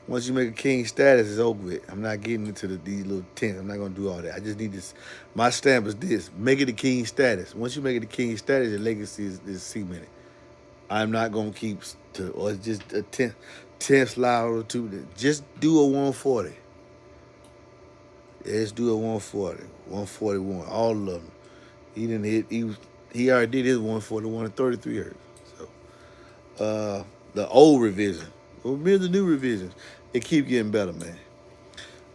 B: Once you make a king status, it's over with. I'm not getting into these little tents. I'm not gonna do all that. I just need this. My stamp is this: make it a king status. Once you make it a king status, your legacy is cemented. I'm not gonna keep or just a 10 slide or two. Just do a 140. Let's do a 140, 141, all of them. He didn't hit. He already did his 141 at 33 hertz. So, the old revision, or maybe the new revisions, it keep getting better, man.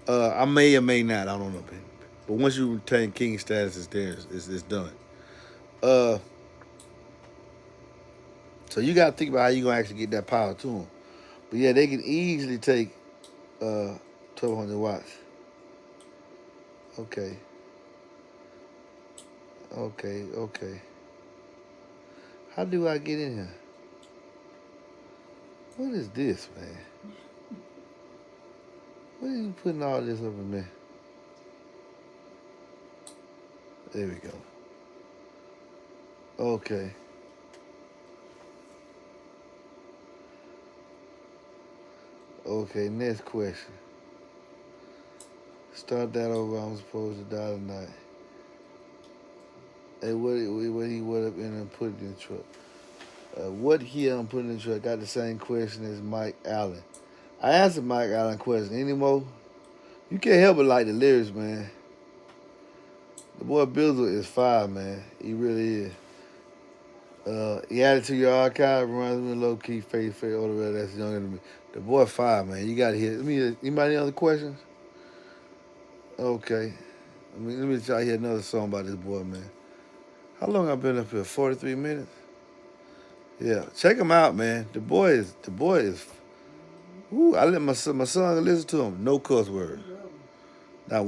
B: I may or may not. I don't know, man. But once you retain king status, it's there. It's done. So you got to think about how you gonna actually get that power to them. But yeah, they can easily take 1,200 watts. Okay. How do I get in here? What is this, man? What are you putting all this up in there? There we go. Okay. Okay, next question. Start that over. I'm supposed to die tonight. Hey, what he would have been and put it in the truck? What here I'm putting in the truck? Got the same question as Mike Allen. I answered Mike Allen question. Any more? You can't help but like the lyrics, man. The boy Bizzle is fire, man. He really is. He added to your archive. Reminds me of low key face all the rest that's younger than me. The boy fire, man. You got to hear. Anybody other questions? Okay. Let me try to hear another song about this boy, man. How long I been up here? 43 minutes? Yeah. Check him out, man. The boy is I let my son listen to him. No cuss words. Not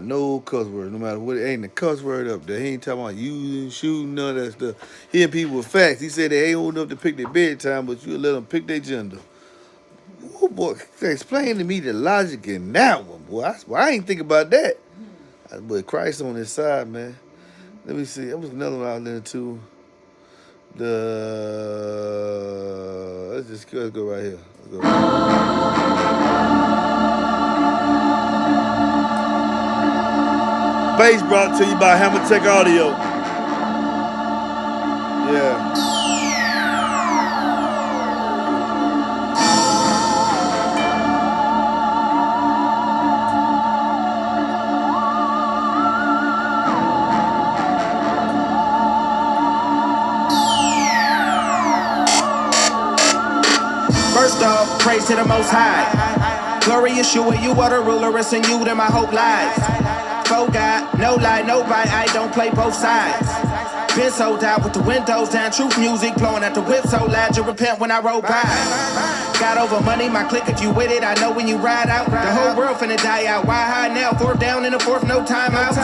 B: no cuss words. No matter what, it ain't a cuss word up there. He ain't talking about using, shooting, none of that stuff. Hitting people with facts. He said they ain't old enough to pick their bedtime, but you let them pick their gender. Oh boy, explain to me the logic in that one, boy. I ain't think about that. But Christ on his side, man. Let me see. There was another one out there too. Let's go right here. Bass brought to you by Hammer Tech Audio. Yeah.
A: First off, praise to the Most High. Glorious you are the ruler, it's in you that my hope lies. For God, no lie, no bite, I don't play both sides. Been so down with the windows down, truth music blowing at the whip so loud you repent when I roll by. Got over money, my clique, if you with it, I know when you ride out. The whole world finna die out, why high now? Fourth down in the fourth, no timeout.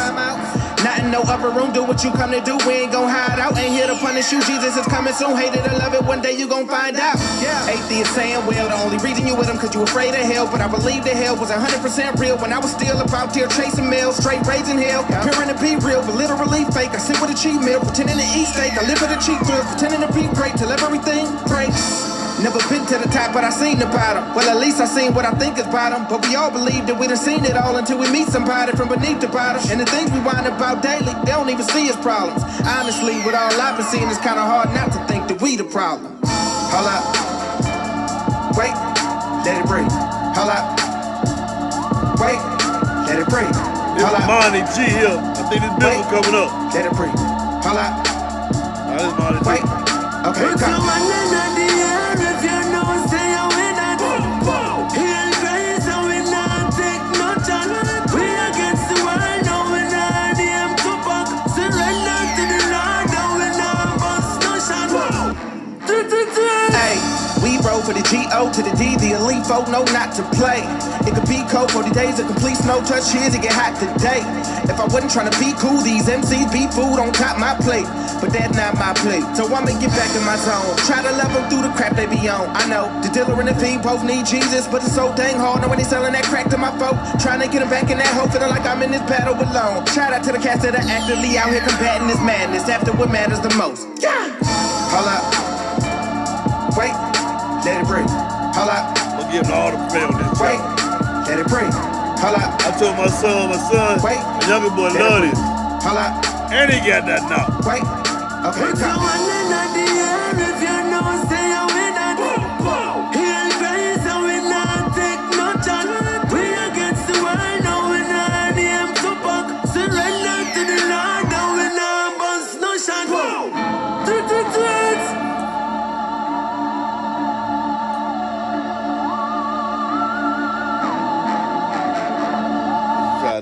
A: Not in no upper room, do what you come to do. We ain't gon' hide out, ain't here to punish you. Jesus is coming soon, hate it or love it, one day you gon' find out. Atheists saying, well, the only reason you with them cause you afraid of hell. But I believe that hell was 100% real when I was still about here chasing mail, straight raising hell. Appearing to be real, but literally fake. I sit with a cheap meal, pretending to eat steak. I live with a cheap thrill, pretending to be great till everything breaks. Never been to the top, but I seen the bottom. Well, at least I seen what I think is bottom. But we all believe that we done seen it all until we meet somebody from beneath the bottom. And the things we whine about daily, they don't even see as problems. Honestly, with all I've been seeing, it's kinda hard not to think that we the problem. Hold up. Wait, let it breathe. Hold up. Wait, let it breathe.
B: Hold up. Monty G here. I think this Bizzle coming up.
A: Let it breathe. Hold up.
B: This Monty G.
A: Wait. Okay, come. Roll for the G-O to the D, the elite folk know not to play. It could be cold 40 days of complete snow touch, cheers, it get hot today. If I wasn't trying to be cool, these MCs be food on top my plate. But that's not my plate, so I'ma get back in my zone. Try to love them through the crap they be on. I know, the dealer and the fiend both need Jesus, but it's so dang hard, know when they selling that crack to my folk. Trying to get them back in that hole, feeling like I'm in this battle alone. Shout out to the cats that are actively out here combating this madness after what matters the most. Yeah! Hold up. Wait. Let it breathe. Hold up.
B: I'm giving all the play on this.
A: Wait. Let it breathe. Hold up.
B: I told my son,
A: wait.
B: The younger boy love this.
A: Hold up.
B: And he got that now.
A: Wait. Okay, come.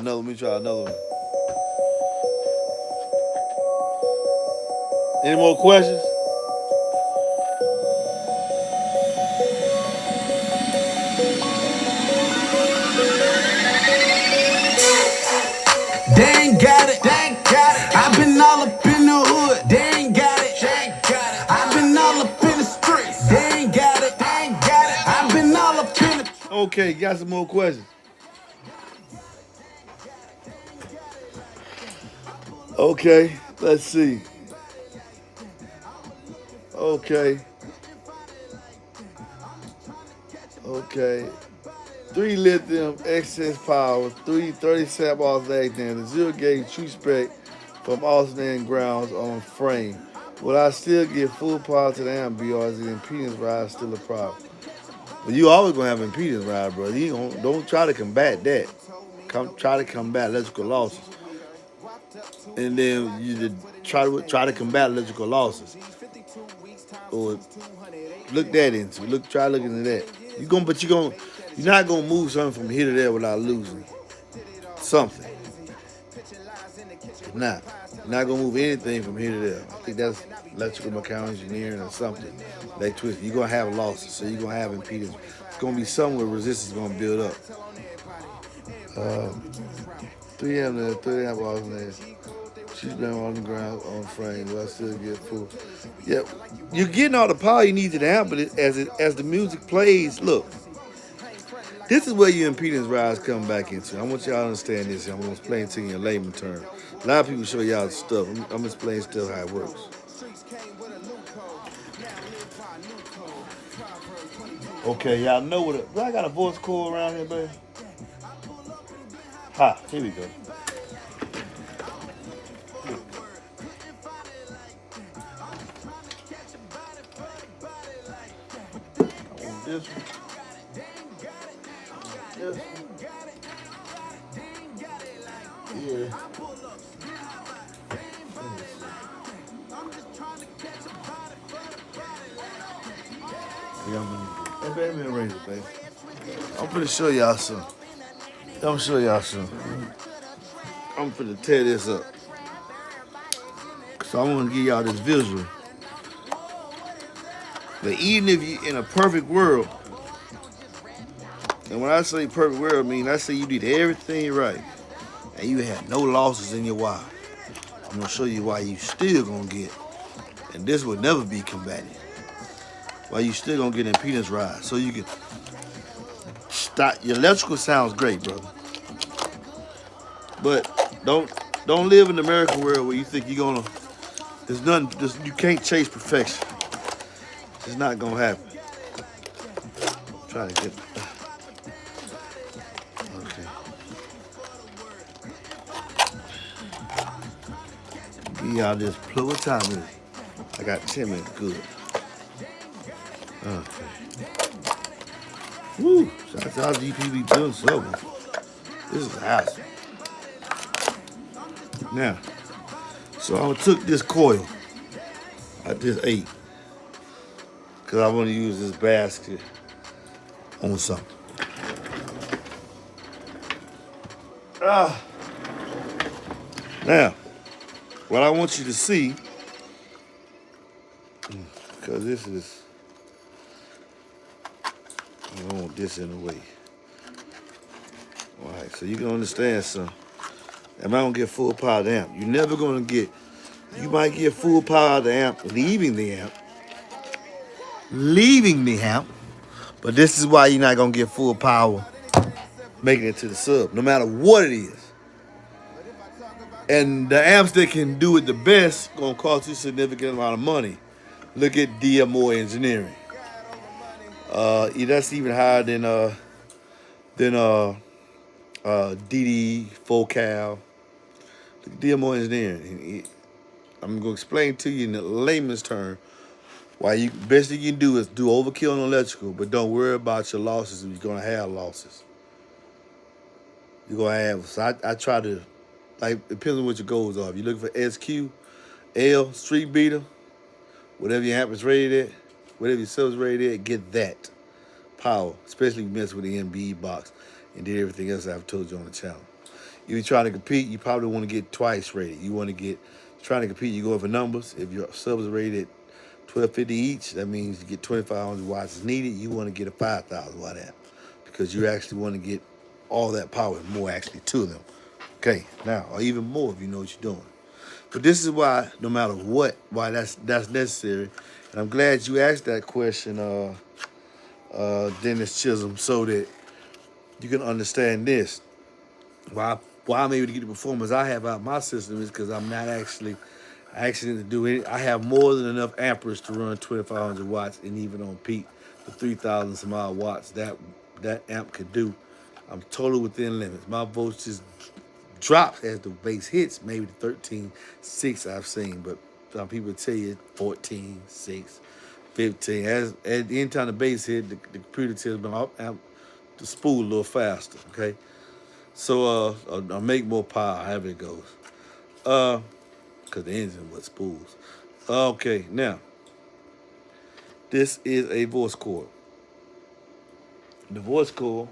B: Let me try another one. Any more questions?
C: They ain't got it, they ain't got it. I've been all up in the hood, they ain't got it, they ain't got it. I've been all up in the streets, they ain't got it, they ain't got it. I've been all up in the...
B: Okay, got some more questions. Okay, let's see. Okay. 3 lithium, excess power, 337 alternate, 0 gauge true spec from alternate grounds on frame. Will I still get full power to the amp, or is the impedance ride still a problem? Well, you always gonna have impedance ride, bro. You don't try to combat that. Try to combat electrical losses. And then you try to combat electrical losses, or look that into. Try looking into that. You're not gonna move something from here to there without losing something. You're not gonna move anything from here to there. I think that's electrical mechanical engineering or something. Electricity. You're gonna have losses, so you're gonna have impedance. It's gonna be somewhere resistance is gonna build up. 3 amp, 3 amp alternate. She's been on the ground on frame. Will I still get full? Yeah, you're getting all the power you need to the amp, but as the music plays, look, this is where your impedance rise come back into. I want y'all to understand this. I'm gonna explain to you in layman terms. A lot of people show y'all the stuff. I'm explaining still how it works. Okay, y'all know what? Do I got a voice cord around here, baby? Ha, here we go. This one. This one. Yeah. Hey, baby, arrange it, baby. I'm finna show y'all something. I'm finna tear this up. So I want to give y'all this visual. But even if you in a perfect world, and when I say perfect world, I mean I say you did everything right, and you had no losses in your wire. I'm gonna show you why you still gonna get, and this will never be combated. Why you still gonna get impedance rise, so you can stop. Your electrical sounds great, brother, but don't live in the American world where you think you're gonna. There's nothing. You can't chase perfection. It's not gonna happen. Try to get. Okay. Y'all just play. What time is it? I got 10 minutes. Good. Okay. Woo! Shout out to GPB doing something. This is awesome. Now, so I took this coil I just ate because I want to use this basket on something. Now, what I want you to see, because this is, I don't want this in the way. All right, so you can understand something. Am I gonna get full power of the amp? You're never gonna get, you might get full power of the amp leaving the amp, but this is why you're not gonna get full power making it to the sub, no matter what it is. And the amps that can do it the best gonna cost you a significant amount of money. Look at DMO Engineering. That's even higher than DD Focal. Look at DMO Engineering. I'm gonna explain to you in the layman's term why you best thing you can do is do overkill on electrical, but don't worry about your losses. You're gonna have losses. You're gonna have. So I try to, like, it depends on what your goals are. If you're looking for SQ, L, street beater, whatever your amp is rated at, whatever your sub is rated at, get that power. Especially if you mess with the MBE box and did everything else I've told you on the channel. If you're trying to compete, you probably want to get twice rated. You want to get, trying to compete, you go for numbers. If your sub is rated at 1250 each, that means you get 2,500 watts is needed. You want to get a 5,000 watt amp because you actually want to get all that power and more actually to them. Okay, now, or even more if you know what you're doing. But this is why, no matter what, why that's necessary. And I'm glad you asked that question, Dennis Chisholm, so that you can understand this. Why I'm able to get the performance I have out of my system is because I'm not actually to do it. I have more than enough amperage to run 2,500 watts, and even on peak, the 3,000 some odd watts that amp could do. I'm totally within limits. My voltage just drops as the bass hits, maybe the 13.6 I've seen, but some people tell you 14.6, 15. As at the end time the bass hit, the computer tells me I'll amp the spool a little faster. Okay. So I'll make more power, however it goes. Because the engine was spools. Okay, now, this is a voice coil. The voice coil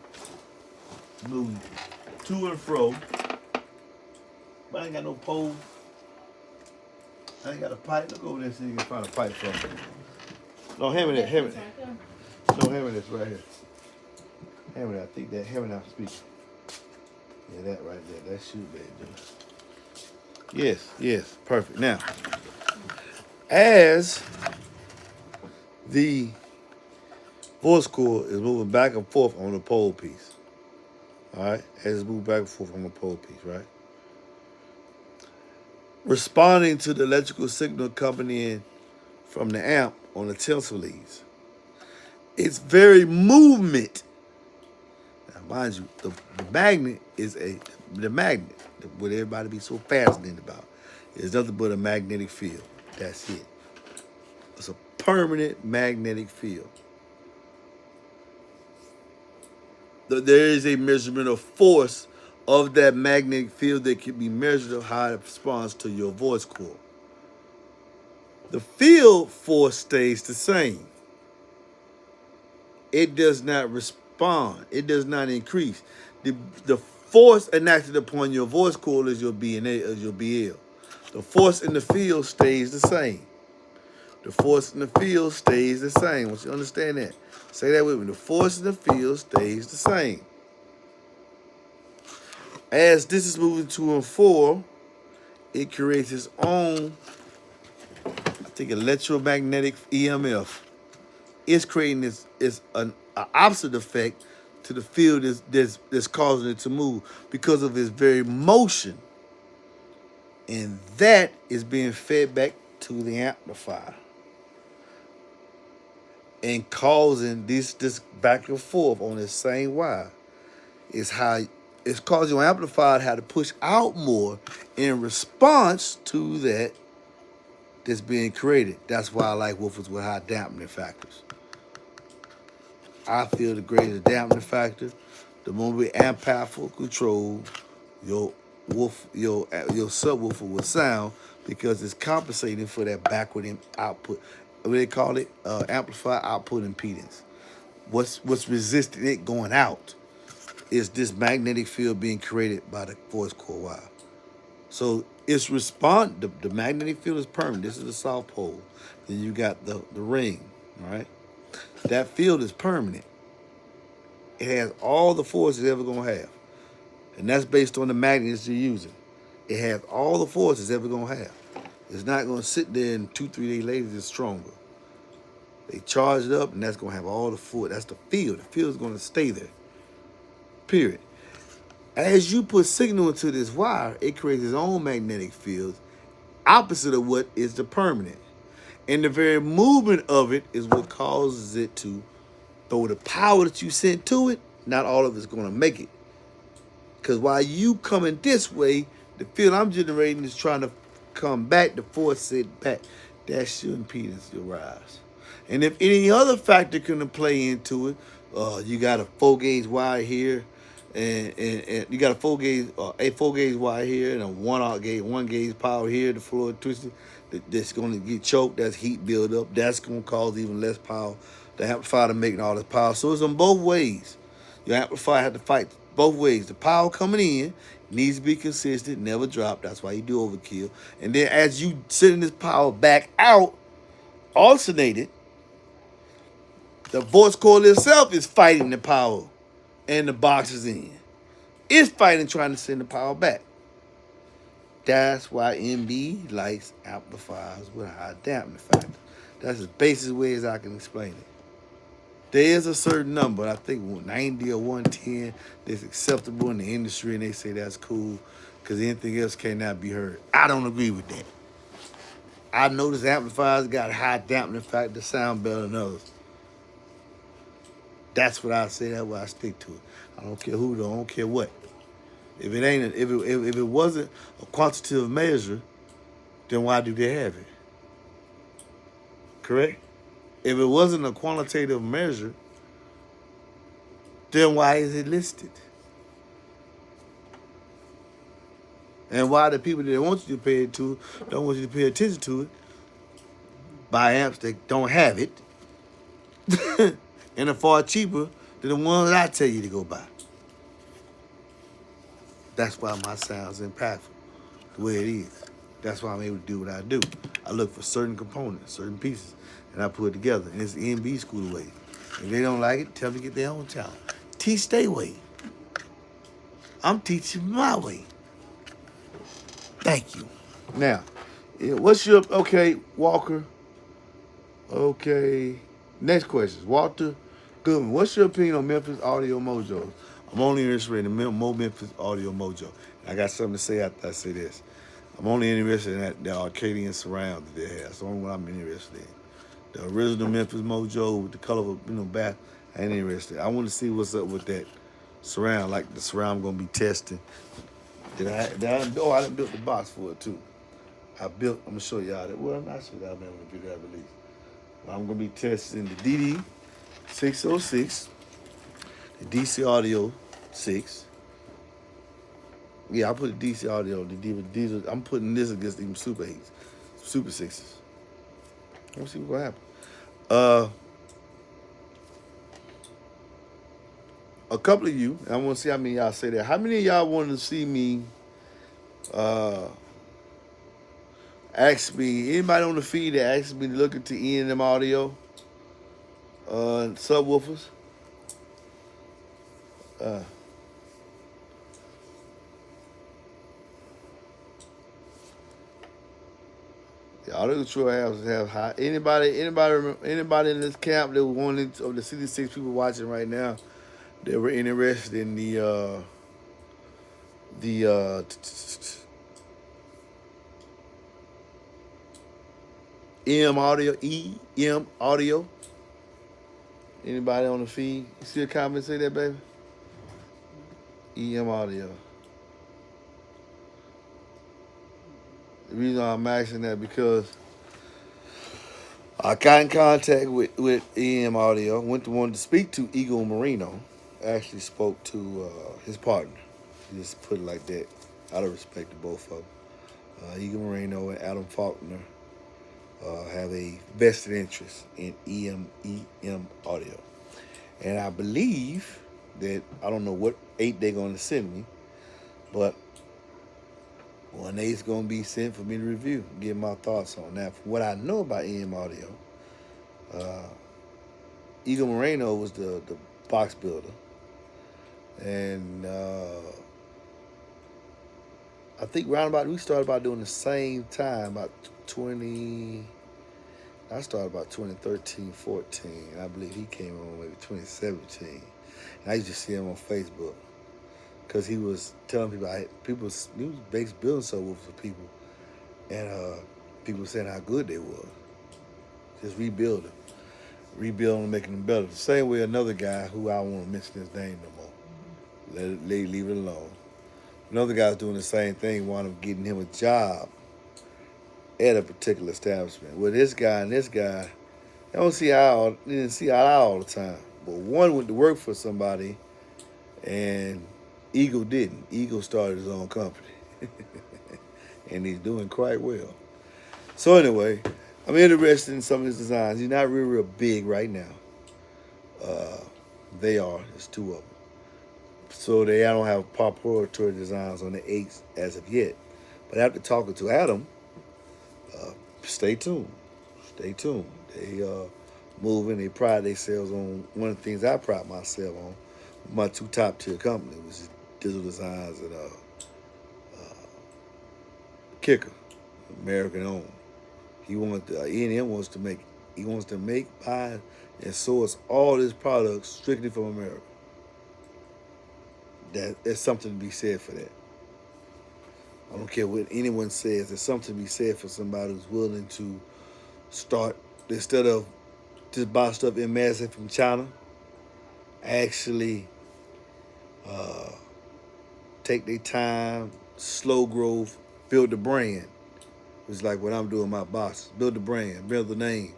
B: moves to and fro. But I ain't got no pole. I ain't got a pipe. Look over there so you can find a pipe from me. No, hand me that. Hand me that. No, hand me this right here. Hand me that. I think that. Hand me that speaker. Yeah, that right there. That shoot bad, dude. Yes, perfect. Now, as the voice coil is moving back and forth on the pole piece, all right, as it's moving back and forth on the pole piece, right, responding to the electrical signal coming in from the amp on the tensor leads, it's very movement. Now, mind you, the magnet is the magnet, what everybody be so fascinated about, is nothing but a magnetic field. That's it. It's a permanent magnetic field. There is a measurement of force of that magnetic field that can be measured of how it responds to your voice coil. The field force stays the same. It does not respond. It does not increase. The force enacted upon your voice coil is your BNA, as your BL. The force in the field stays the same. The force in the field stays the same. I want you to understand that. Say that with me. The force in the field stays the same. As this is moving to and fro, it creates its own, I think, electromagnetic EMF. It's creating an opposite effect to the field that's causing it to move because of its very motion. And that is being fed back to the amplifier and causing this back and forth on the same wire. Is how it's causing your amplifier to have to push out more in response to that's being created. That's why I like woofers with high dampening factors. I feel the greater the dampening factor, the more we amp powerful control your subwoofer with sound because it's compensating for that backward output. What they call it, amplifier output impedance. What's resisting it going out is this magnetic field being created by the voice core wire. So it's the magnetic field is permanent. This is the south pole. Then you got the ring, all right? That field is permanent. It has all the force it's ever gonna have. And that's based on the magnets you're using. It has all the force it's ever gonna have. It's not gonna sit there and 2-3 days later it's stronger. They charge it up and that's gonna have all the force. That's the field. The field's gonna stay there. Period. As you put signal into this wire, it creates its own magnetic field, opposite of what is the permanent. And the very movement of it is what causes it to throw the power that you sent to it. Not all of it's going to make it. Because while you coming this way, the field I'm generating is trying to come back, to force it back. That's your impedance, your rise. And if any other factor can play into it, you got a 4-gauge wire here, and you got a 4-gauge wire here, and a 1-gauge power here, the floor twisted, that's going to get choked, that's heat buildup, that's going to cause even less power. The amplifier to making all this power. So it's on both ways. Your amplifier had to fight both ways. The power coming in needs to be consistent, never drop. That's why you do overkill. And then as you sending this power back out, alternated, the voice coil itself is fighting the power and the boxes in. It's fighting, trying to send the power back. That's why MB likes amplifiers with a high dampening factor. That's the basic way as I can explain it. There is a certain number, I think 90 or 110, that's acceptable in the industry, and they say that's cool because anything else cannot be heard. I don't agree with that. I notice amplifiers got a high dampening factor, sound better than others. That's what I say. That's why I stick to it. I don't care who, though. I don't care what. If it wasn't a quantitative measure, then why do they have it? Correct? If it wasn't a quantitative measure, then why is it listed? And why the people that want you to pay it to don't want you to pay attention to it, buy amps that don't have it and are far cheaper than the ones I tell you to go buy. That's why my sound's impactful the way it is. That's why I'm able to do what I do. I look for certain components, certain pieces, and I put it together. And it's the MB school way. If they don't like it, tell them to get their own talent. Teach their way. I'm teaching my way. Thank you. Now, what's your, okay, Walker. Okay. Next question. Walter Goodman. What's your opinion on Memphis Audio Mojos? I'm only interested in more Memphis Audio Mojo. I got something to say after I say this. I'm only interested in the Arcadian surround that they have. That's the only one I'm interested in. The original Memphis Mojo with the color of, back, I ain't interested. I want to see what's up with that surround, like the surround I'm going to be testing. I done built the box for it too. I'm going to show y'all that. Well, I'm not sure that I'll be able to do that release. But I'm going to be testing the DD 606, the DC Audio 6. Yeah, I put the DC Audio, the I'm putting this against even Super 8s, Super 6s. I want to see what's going to happen. A couple of you, I want to see how many of y'all say that. How many of y'all want to see me ask me, anybody on the feed that asked me to look into E&M Audio subwoofers? All the control have high. Anybody in this camp that was one of the 66 people watching right now that were interested in the EM audio. Anybody on the feed? You see a comment say that, baby? EM audio. The reason I'm asking that because I got in contact with EM Audio. Wanted to speak to Eagle Marino. Actually spoke to his partner. Just put it like that. Out of respect to both of them. Eagle Marino and Adam Faulkner have a vested interest in EM Audio. And I believe that, I don't know what 8 they're going to send me, but one 8 is going to be sent for me to review, give my thoughts on that. From what I know about EM Audio, Eagle Moreno was the box builder. And I think we started about doing the same time, I started about 2013, 14. And I believe he came on maybe 2017. And I used to see him on Facebook because he was telling people, he was basically building subwoofers for people. And people were saying how good they were. Just rebuilding, making them better. The same way another guy who I don't want to mention his name no more. Leave it alone. Another guy's doing the same thing, wound up getting him a job at a particular establishment. Well, this guy, I didn't see eye all the time. But one went to work for somebody, and Eagle didn't. Eagle started his own company, and he's doing quite well. So anyway, I'm interested in some of his designs. He's not real big right now. There's 2 of them. So I don't have proprietary designs on the 8s as of yet. But after talking to Adam, stay tuned. They moving. They pride themselves on one of the things I pride myself on. My 2 top tier companies, which is Bizzle Designs and Kicker, American owned. E&M wants to make, buy, and source all his products strictly from America. There's something to be said for that. I don't care what anyone says. There's something to be said for somebody who's willing to start, instead of just buy stuff in massive from China, actually take their time, slow growth, build the brand. It's like what I'm doing my boxes. Build the brand, build the name,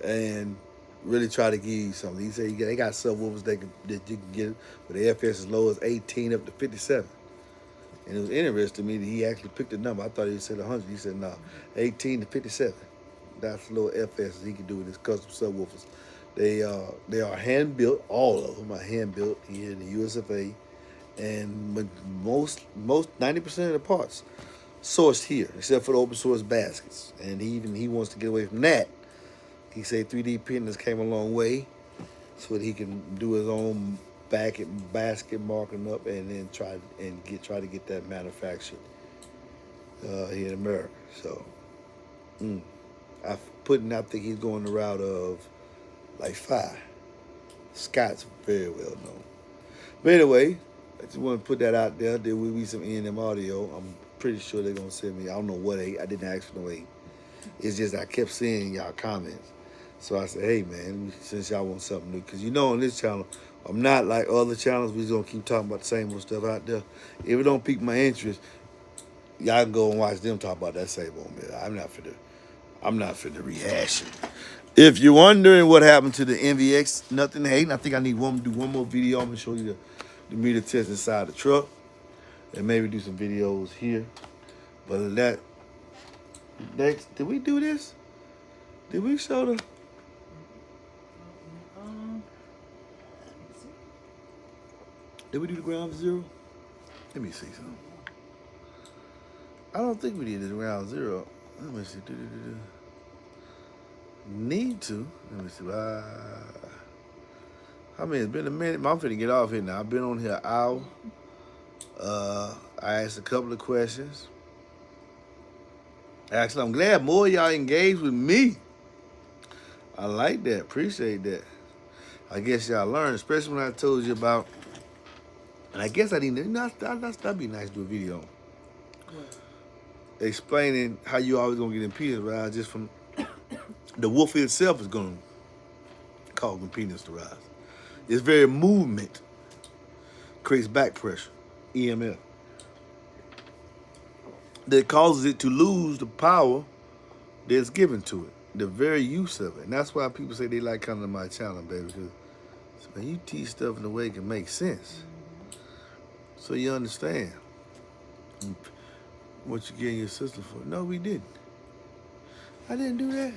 B: and really try to give you something. He said they got subwoofers that you can get with the FS as low as 18 up to 57. And it was interesting to me that he actually picked a number. I thought he said 100. He said, no, 18 to 57. That's the little FS he can do with his custom subwoofers. They are hand-built. All of them are hand-built here in the USFA. And most 90% of the parts sourced here, except for the open source baskets. And he wants to get away from that. He said 3D printers came a long way so that he can do his own basket marking up and then try to get that manufactured here in America. So I think he's going the route of like 5. Scott's very well known. But anyway, I just want to put that out there. There will be some E&M audio. I'm pretty sure they're going to send me, I don't know what 8. I didn't ask for no 8. It's just I kept seeing y'all comments. So I said, hey, man, since y'all want something new. Because on this channel, I'm not like other channels. We're just going to keep talking about the same old stuff out there. If it don't pique my interest, y'all can go and watch them talk about that same old bit. I'm not finna rehash it. If you're wondering what happened to the NVX, nothing hating. I think I need to do one more video. I'm going to show you the meter test inside the truck. And maybe do some videos here. But that, next, did we do this? Did we show the... Did we do the ground zero? Let me see something. I don't think we did the ground zero. Let me see. Need to. Let me see. I mean, it's been a minute. I'm finna get off here now. I've been on here an hour. I asked a couple of questions. Actually, I'm glad more of y'all engaged with me. I like that. Appreciate that. I guess y'all learned, especially when I told you about. And I guess I didn't. That'd be nice to do a video on explaining how you always gonna get impedance rise just from the wolf itself is gonna cause impedance to rise. Its very movement creates back pressure, EMF, that causes it to lose the power that's given to it, the very use of it. And that's why people say they like coming to my channel, baby, because man, you teach stuff in a way that can make sense. So you understand what you getting your sister for. No, we didn't. I didn't do that.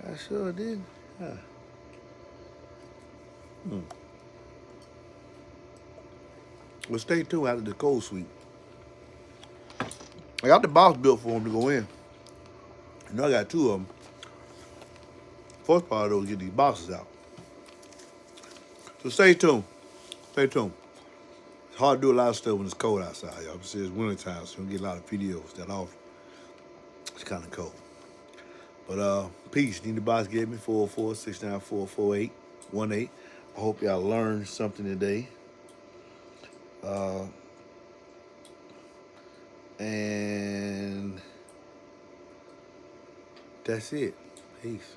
B: I sure did. Huh. Well, stay tuned after the cold sweep. I got the box built for him to go in. You know, I got two of them. First part of those, get these boxes out. So stay tuned. Stay tuned. It's hard to do a lot of stuff when it's cold outside, y'all. It's wintertime, so you don't get a lot of videos that often. It's kind of cold. But peace. Need the box gave me 404-694-4818. I hope y'all learned something today. And that's it. Peace.